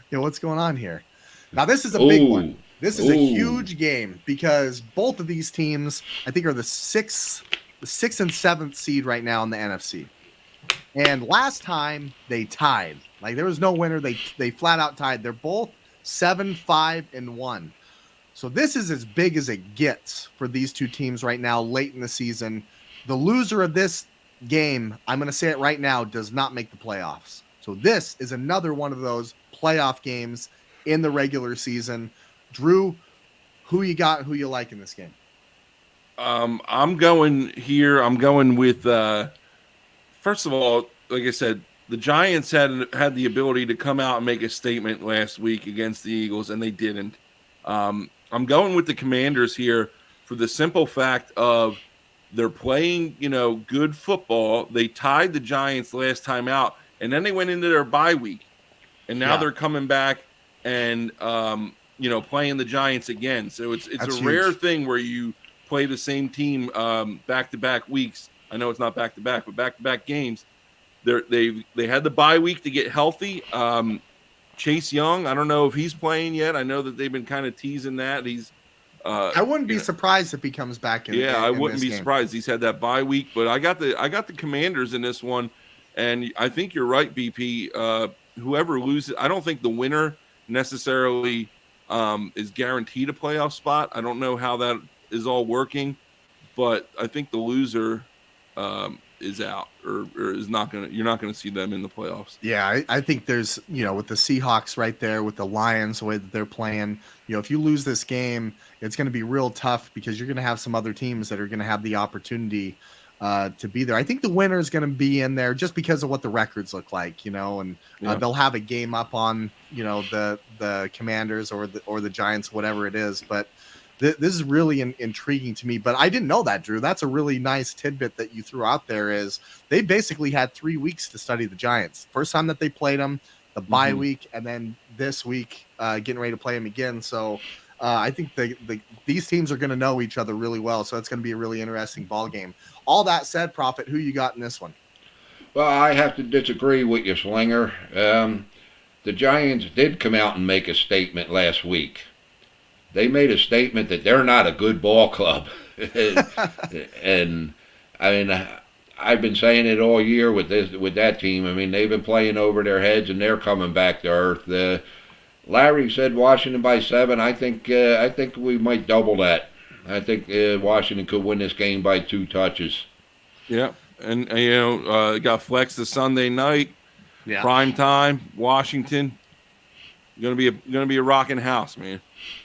Speaker 1: what's going on here? Now, this is a big one. This is a huge game because both of these teams, I think, are the sixth and 7th seed right now in the NFC. And last time they tied. Like, there was no winner. They flat out tied. They're both 7-5-1. So this is as big as it gets for these two teams right now late in the season. The loser of this game, I'm going to say it right now, does not make the playoffs. So this is another one of those playoff games in the regular season. Drew, who you got, who you like in this game?
Speaker 2: I'm going here. I'm going with, first of all, like I said, the Giants had the ability to come out and make a statement last week against the Eagles, and they didn't. I'm going with the Commanders here for the simple fact of they're playing, good football. They tied the Giants last time out, and then they went into their bye week, and now they're coming back and playing the Giants again. So it's
Speaker 1: That's
Speaker 2: a rare
Speaker 1: huge.
Speaker 2: thing where you play the same team back-to-back weeks. I know it's not back-to-back, but back-to-back games. They had the bye week to get healthy. Chase Young, I don't know if he's playing yet. I know that they've been kind of teasing that. He's
Speaker 1: I wouldn't be surprised if he comes back in.
Speaker 2: Yeah, I wouldn't be
Speaker 1: game.
Speaker 2: surprised. He's had that bye week, but I got the Commanders in this one, and I think you're right, BP. Whoever loses, I don't think the winner necessarily is guaranteed a playoff spot. I don't know how that is all working, but I think the loser is out or is not gonna. You're not gonna see them in the playoffs.
Speaker 1: Yeah, I think there's with the Seahawks right there, with the Lions, the way that they're playing. If you lose this game, it's going to be real tough because you're going to have some other teams that are going to have the opportunity to be there. I think the winner is going to be in there just because of what the records look like, and they'll have a game up on the Commanders or the Giants, whatever it is. But this is really intriguing to me. But I didn't know that, Drew. That's a really nice tidbit that you threw out there. Is they basically had 3 weeks to study the Giants. First time that they played them, the bye week, and then this week getting ready to play them again. So I think these teams are going to know each other really well. So it's going to be a really interesting ball game. All that said, Proffit, who you got in this one?
Speaker 11: Well, I have to disagree with you, Slinger. The Giants did come out and make a statement last week. They made a statement that they're not a good ball club. And I mean, I've been saying it all year with that team. I mean, they've been playing over their heads and they're coming back to earth. Larry said Washington by 7. I think we might double that. I think Washington could win this game by 2 touches.
Speaker 2: Yeah, and got flex the Sunday night, prime time, Washington. Gonna be a rocking house, man.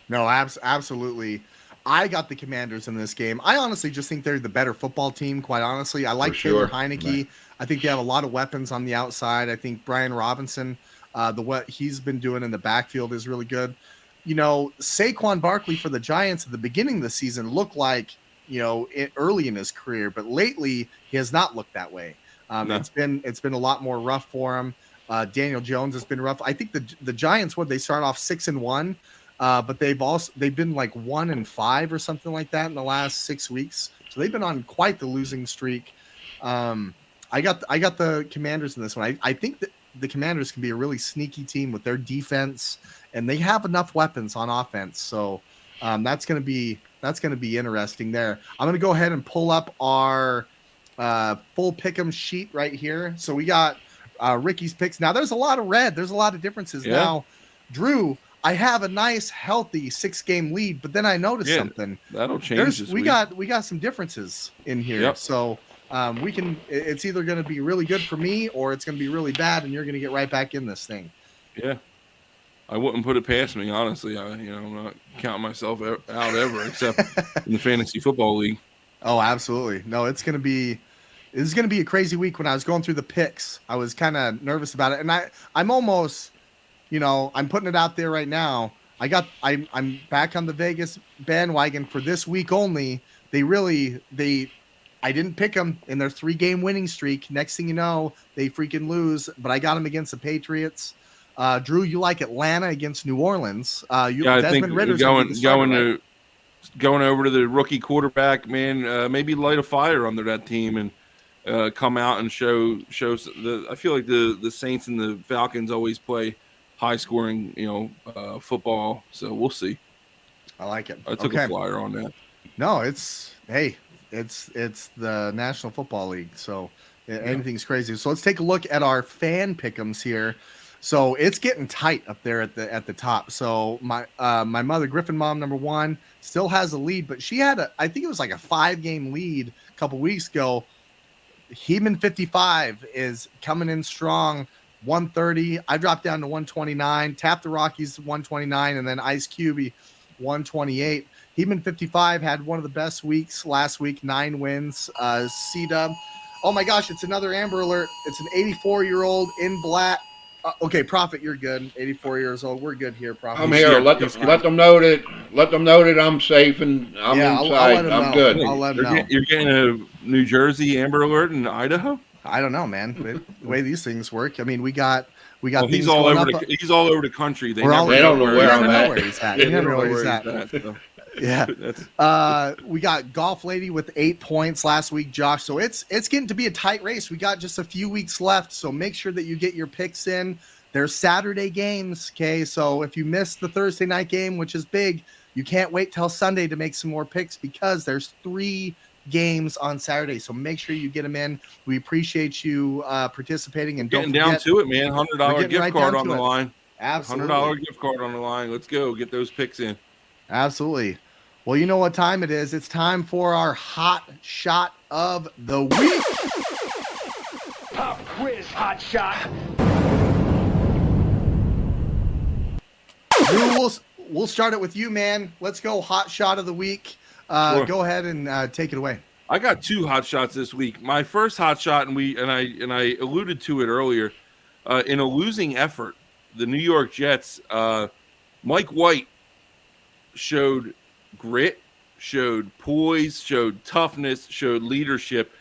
Speaker 1: No, absolutely. I got the Commanders in this game. I honestly just think they're the better football team, quite honestly. I like Taylor Heineke. Right. I think they have a lot of weapons on the outside. I think Brian Robinson, what he's been doing in the backfield is really good. Saquon Barkley for the Giants at the beginning of the season looked like, early in his career, but lately he has not looked that way. No. It's been a lot more rough for him. Daniel Jones has been rough. I think the Giants, they start off 6-1. But they've been like 1-5 or something like that in the last 6 weeks. So they've been on quite the losing streak. I got the Commanders in this one. I think that the Commanders can be a really sneaky team with their defense, and they have enough weapons on offense. So that's gonna be interesting there. I'm gonna go ahead and pull up our full pick'em sheet right here. So we got Ricky's picks. Now there's a lot of red. There's a lot of differences now. Drew, I have a nice, healthy 6-game lead, but then I noticed something.
Speaker 2: That'll change.
Speaker 1: We got some differences in here. Yep. So it's either going to be really good for me or it's going to be really bad, and you're going to get right back in this thing.
Speaker 2: Yeah, I wouldn't put it past me, honestly. I'm not counting myself out ever, except in the fantasy football league.
Speaker 1: Oh, absolutely. No, it's going to be a crazy week. When I was going through the picks, I was kind of nervous about it, and I'm almost. I'm putting it out there right now. I'm back on the Vegas bandwagon for this week only. I didn't pick them in their 3-game winning streak. Next thing you know, they freaking lose. But I got them against the Patriots. Drew, you like Atlanta against New Orleans?
Speaker 2: I think Ritter's going over to the rookie quarterback, man. Maybe light a fire under that team and come out and show. I feel like the Saints and the Falcons always play high scoring, football. So we'll see.
Speaker 1: I like it.
Speaker 2: I took a flyer on that.
Speaker 1: No, it's the National Football League. So anything's crazy. So let's take a look at our fan pick'ems here. So it's getting tight up there at the top. So my mother, Griffin Mom, number 1, still has a lead, but she had I think it was like a 5-game lead a couple weeks ago. Heeman 55 is coming in strong. 130. I dropped down to 129. Tap the Rockies 129, and then Ice Cube 128. Heeman 55 had one of the best weeks last week, 9 wins. C-Dub. Oh my gosh, it's another Amber Alert. It's an 84-year-old in black. Okay, Proffit, you're good. 84 years old. We're good here, Proffit.
Speaker 11: I'm here. Let them know that I'm safe and I'm inside. I'm good.
Speaker 1: I'll let them know.
Speaker 2: You're getting a New Jersey Amber Alert in Idaho?
Speaker 1: I don't know, man. The way these things work. I mean, we got things
Speaker 2: he's all
Speaker 1: going
Speaker 2: over
Speaker 1: up.
Speaker 2: he's all over the country. They
Speaker 11: don't know where I'm at.
Speaker 1: Where he's at. You never know where he's at.
Speaker 2: So.
Speaker 1: Yeah. We got Golf Lady with 8 points last week, Josh. So it's getting to be a tight race. We got just a few weeks left. So make sure that you get your picks in. There's Saturday games. Okay. So if you missed the Thursday night game, which is big, you can't wait till Sunday to make some more picks because there's 3 games on Saturday. So make sure you get them in. We appreciate you participating, and
Speaker 2: getting down to it, man. $100 gift card on the line.
Speaker 1: Absolutely.
Speaker 2: $100 gift card on the line. Let's go get those picks in.
Speaker 1: Absolutely. Well, you know what time it is. It's time for our hot shot of the week.
Speaker 5: Pop quiz, hot shot.
Speaker 1: Drew, we'll start it with you, man. Let's go hot shot of the week.
Speaker 2: Sure.
Speaker 1: Go ahead and take it away.
Speaker 2: I got 2 hot shots this week. My first hot shot, and I alluded to it earlier, in a losing effort, the New York Jets, Mike White showed grit, showed poise, showed toughness, showed leadership.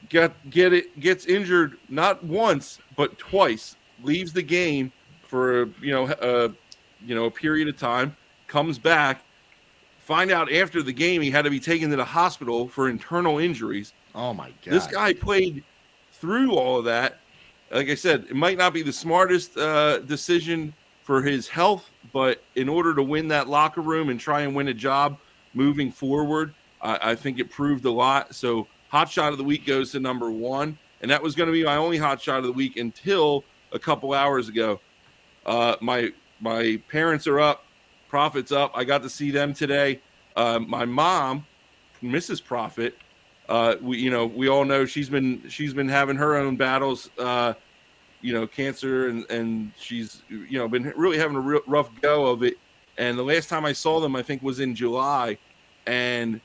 Speaker 2: Gets injured not once but twice. Leaves the game for a period of time. Comes back. Find out after the game he had to be taken to the hospital for internal injuries.
Speaker 1: Oh my God!
Speaker 2: This guy played through all of that. Like I said, it might not be the smartest decision for his health, but in order to win that locker room and try and win a job moving forward, I think it proved a lot. So hot shot of the week goes to number 1, and that was going to be my only hot shot of the week until a couple hours ago. My parents are up. Proffit's up. I got to see them today. My mom, Mrs. Proffit, we all know she's been having her own battles, cancer, and she's been really having a real rough go of it. And the last time I saw them, I think, was in July, and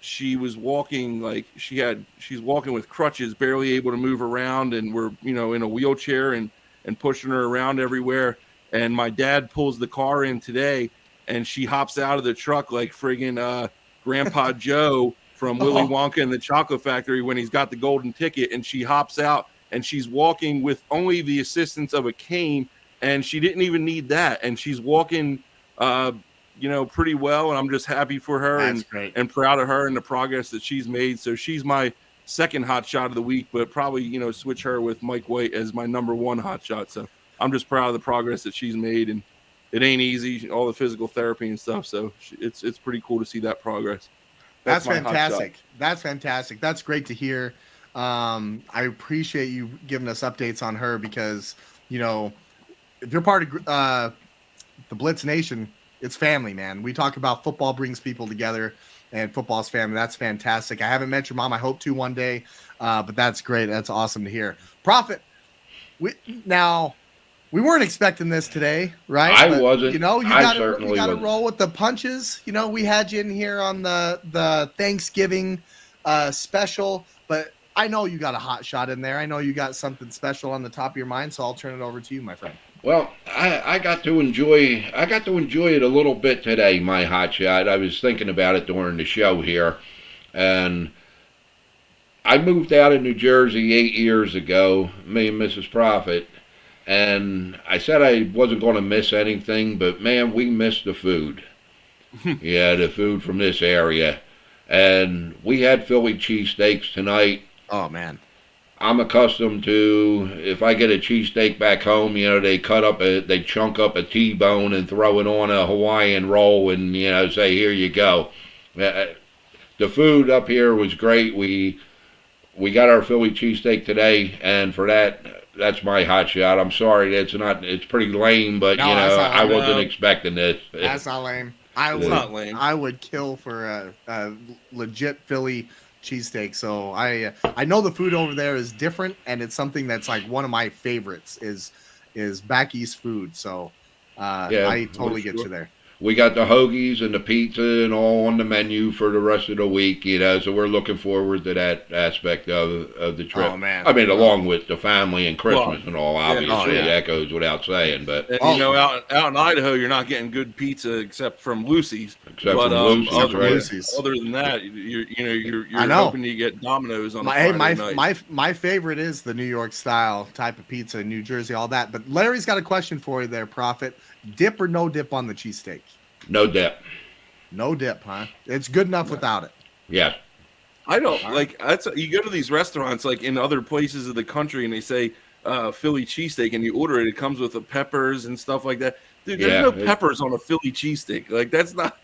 Speaker 2: she was walking she's walking with crutches, barely able to move around, and we're in a wheelchair and pushing her around everywhere. And my dad pulls the car in today, and she hops out of the truck like friggin' Grandpa Joe from Willy Wonka and the Chocolate Factory when he's got the golden ticket. And she hops out, and she's walking with only the assistance of a cane, and she didn't even need that. And she's walking, pretty well. And I'm just happy for her and proud of her and the progress that she's made. So she's my second hot shot of the week, but probably switch her with Mike White as my number 1 hot shot. So I'm just proud of the progress that she's made, and it ain't easy, all the physical therapy and stuff. So it's pretty cool to see that progress.
Speaker 1: That's fantastic. That's fantastic. That's great to hear. I appreciate you giving us updates on her because, if you're part of the Blitz Nation, it's family, man. We talk about football brings people together, and football's family. That's fantastic. I haven't met your mom. I hope to one day, but that's great. That's awesome to hear. Proffit, we weren't expecting this today, right?
Speaker 11: I wasn't.
Speaker 1: You got to roll with the punches. We had you in here on the Thanksgiving special, but I know you got a hot shot in there. I know you got something special on the top of your mind, so I'll turn it over to you, my friend.
Speaker 11: Well, I got to enjoy it a little bit today, my hot shot. I was thinking about it during the show here, and I moved out of New Jersey 8 years ago, me and Mrs. Proffit. And I said I wasn't going to miss anything, but man, we missed the food. Yeah, the food from this area. And we had Philly cheesesteaks tonight.
Speaker 1: Oh, man.
Speaker 11: I'm accustomed to, if I get a cheesesteak back home, they chunk up a T-bone and throw it on a Hawaiian roll and, say, here you go. The food up here was great. We got our Philly cheesesteak today, and for that's my hot shot. I'm sorry, it's pretty lame, but I wasn't expecting this.
Speaker 1: That's not lame. I would kill for a legit Philly cheesesteak. So I know the food over there is different, and it's something that's like one of my favorites is back east food. So I totally get you there.
Speaker 11: we got the hoagies and the pizza and all on the menu for the rest of the week, so we're looking forward to that aspect of the trip.
Speaker 1: Oh, man.
Speaker 11: I mean, along with the family and Christmas and all, obviously, that goes without saying. But
Speaker 2: and, out in Idaho, you're not getting good pizza except from Lucy's.
Speaker 11: Lucy's.
Speaker 2: Other than that, you're hoping you get Domino's on Friday night.
Speaker 1: My favorite is the New York style type of pizza in New Jersey, all that. But Larry's got a question for you there, Proffit. Dip or no dip on the cheesesteak?
Speaker 11: No dip.
Speaker 1: No dip, huh? It's good enough without it.
Speaker 11: Yes.
Speaker 2: I don't you go to these restaurants like in other places of the country and they say Philly cheesesteak and you order it. It comes with the peppers and stuff like that. Dude, there's no peppers on a Philly cheesesteak. Like that's not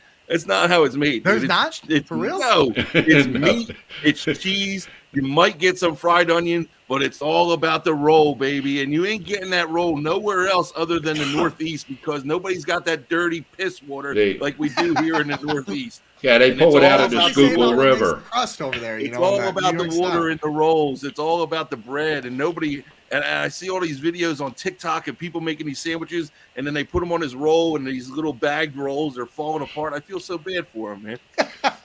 Speaker 2: how it's made.
Speaker 1: There's not? It's for real?
Speaker 2: No. It's meat. It's cheese. You might get some fried onion, but it's all about the roll, baby. And you ain't getting that roll nowhere else other than the Northeast because nobody's got that dirty piss water like we do here in the Northeast.
Speaker 11: Yeah, they pull it out of the Schuylkill River.
Speaker 1: Crust over there,
Speaker 2: it's all about the water in the rolls. It's all about the bread. And and I see all these videos on TikTok of people making these sandwiches, and then they put them on this roll, and these little bagged rolls are falling apart. I feel so bad for them, man.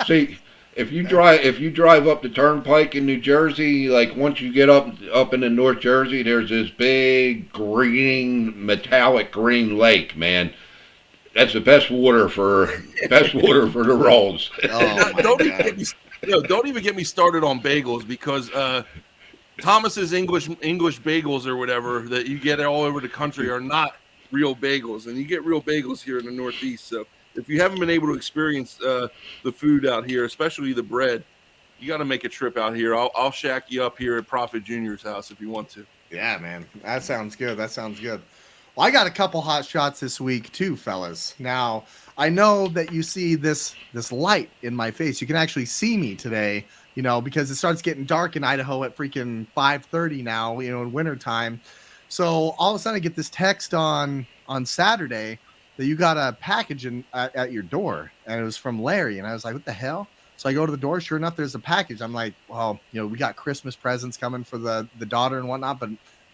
Speaker 11: See, if you drive up the Turnpike in New Jersey, like once you get up into North Jersey, there's this big metallic green lake, man. That's the best water for the rolls.
Speaker 2: Don't even get me started on bagels because Thomas's English bagels or whatever that you get all over the country are not real bagels, and you get real bagels here in the Northeast. So if you haven't been able to experience the food out here, especially the bread, you got to make a trip out here. I'll shack you up here at Proffit Jr.'s house if you want to.
Speaker 1: Yeah, man, that sounds good. Well, I got a couple hot shots this week too, fellas. Now, I know that you see this light in my face. You can actually see me today, because it starts getting dark in Idaho at freaking 5:30 now, in wintertime. So all of a sudden I get this text on Saturday that you got a package at your door, and it was from Larry. And I was like, what the hell? So I go to the door. Sure enough, there's a package. I'm like, well, we got Christmas presents coming for the daughter and whatnot, but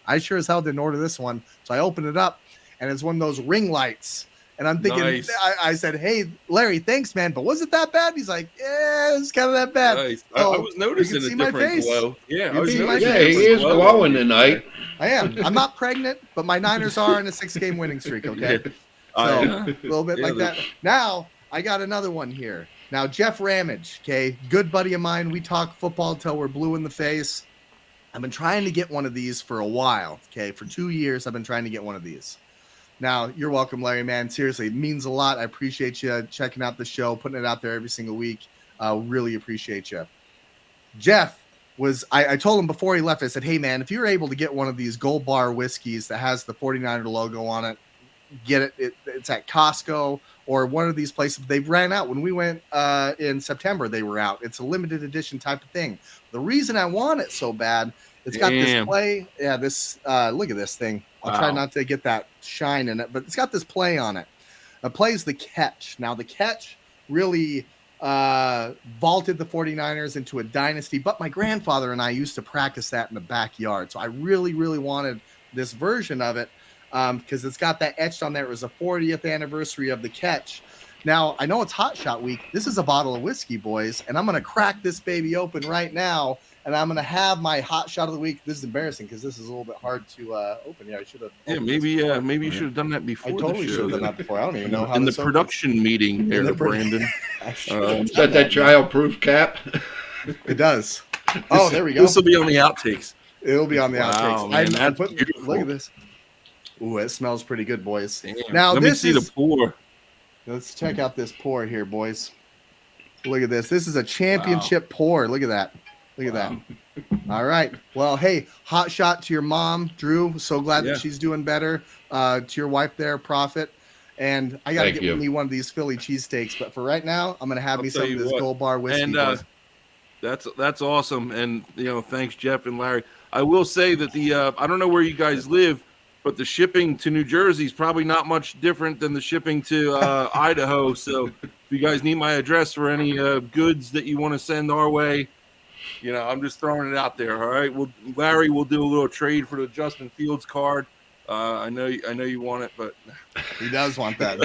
Speaker 1: I sure as hell didn't order this one. So I opened it up, and it's one of those ring lights. And I'm thinking, nice. I said, hey, Larry, thanks, man. But was it that bad? He's like, yeah, it's kind of that bad.
Speaker 2: Nice. I was noticing a different glow. Yeah,
Speaker 11: he is glowing tonight.
Speaker 1: I am. I'm not pregnant, but my Niners are in a 6-game winning streak, okay? So a little bit like that. Now, I got another one here. Now, Jeff Ramage, okay, good buddy of mine. We talk football till we're blue in the face. I've been trying to get one of these for a while, okay? For 2 years, I've been trying to get one of these. Now, you're welcome, Larry, man. Seriously, it means a lot. I appreciate you checking out the show, putting it out there every single week. Really appreciate you. Jeff I told him before he left, I said, hey, man, if you're able to get one of these Gold Bar whiskeys that has the 49er logo on it, get it. It's at Costco or one of these places. They ran out when we went in September. They were out. It's a limited edition type of thing. The reason I want it so bad, it's got this play. Yeah, this look at this thing. I'll try not to get that shine in it, but it's got this play on it. It plays the catch. Now, the catch really vaulted the 49ers into a dynasty, but my grandfather and I used to practice that in the backyard. So I really, really wanted this version of it because it's got that etched on there. It was the 40th anniversary of the catch. Now, I know it's Hot Shot Week. This is a bottle of whiskey, boys, and I'm going to crack this baby open right now, and I'm going to have my Hot Shot of the Week. This is embarrassing because this is a little bit hard to open. Yeah, I should have.
Speaker 2: Yeah, maybe you should have done that before.
Speaker 1: I totally should have done that before. I don't even know how.
Speaker 2: In the production meeting there, Brandon.
Speaker 11: Is that child-proof cap?
Speaker 1: It does. Oh, there we go.
Speaker 2: This will be on the outtakes.
Speaker 1: It'll be on the outtakes.
Speaker 2: Man,
Speaker 1: look at this. Ooh, it smells pretty good, boys.
Speaker 2: Damn.
Speaker 1: Now
Speaker 2: let me see the pour.
Speaker 1: Let's check out this pour here, boys. Look at this. This is a championship pour. Look at that. Look at that. All right. Well, hey, hot shot to your mom, Drew. So glad that she's doing better. To your wife there, Proffit. And I got to get me one of these Philly cheesesteaks. But for right now, I'm going to have me some of this Gold Bar whiskey.
Speaker 2: And that's awesome. And, thanks, Jeff and Larry. I will say that I don't know where you guys live, but the shipping to New Jersey is probably not much different than the shipping to Idaho. So if you guys need my address for any goods that you want to send our way, I'm just throwing it out there. All right. Larry will do a little trade for the Justin Fields card. I know you want it, but
Speaker 1: he does want that.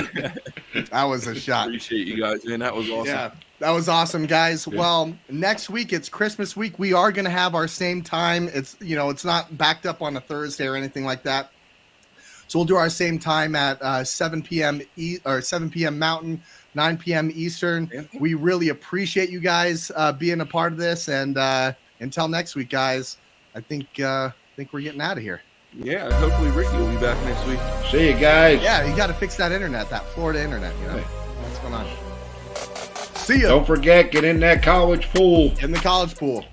Speaker 1: That was a shot.
Speaker 2: Appreciate you guys, man. That was awesome.
Speaker 1: Yeah, that was awesome, guys. Yeah. Well, next week it's Christmas week. We are going to have our same time. It's it's not backed up on a Thursday or anything like that. So we'll do our same time at 7 p.m. 7 p.m. Mountain, 9 p.m. Eastern. We really appreciate you guys being a part of this. And until next week, guys, I think we're getting out of here.
Speaker 2: Yeah, hopefully Ricky will be back next week.
Speaker 11: See you guys.
Speaker 1: Yeah, you got to fix that internet, that Florida internet. What's going on? See ya.
Speaker 11: Don't forget, get in that college pool.
Speaker 1: In the college pool.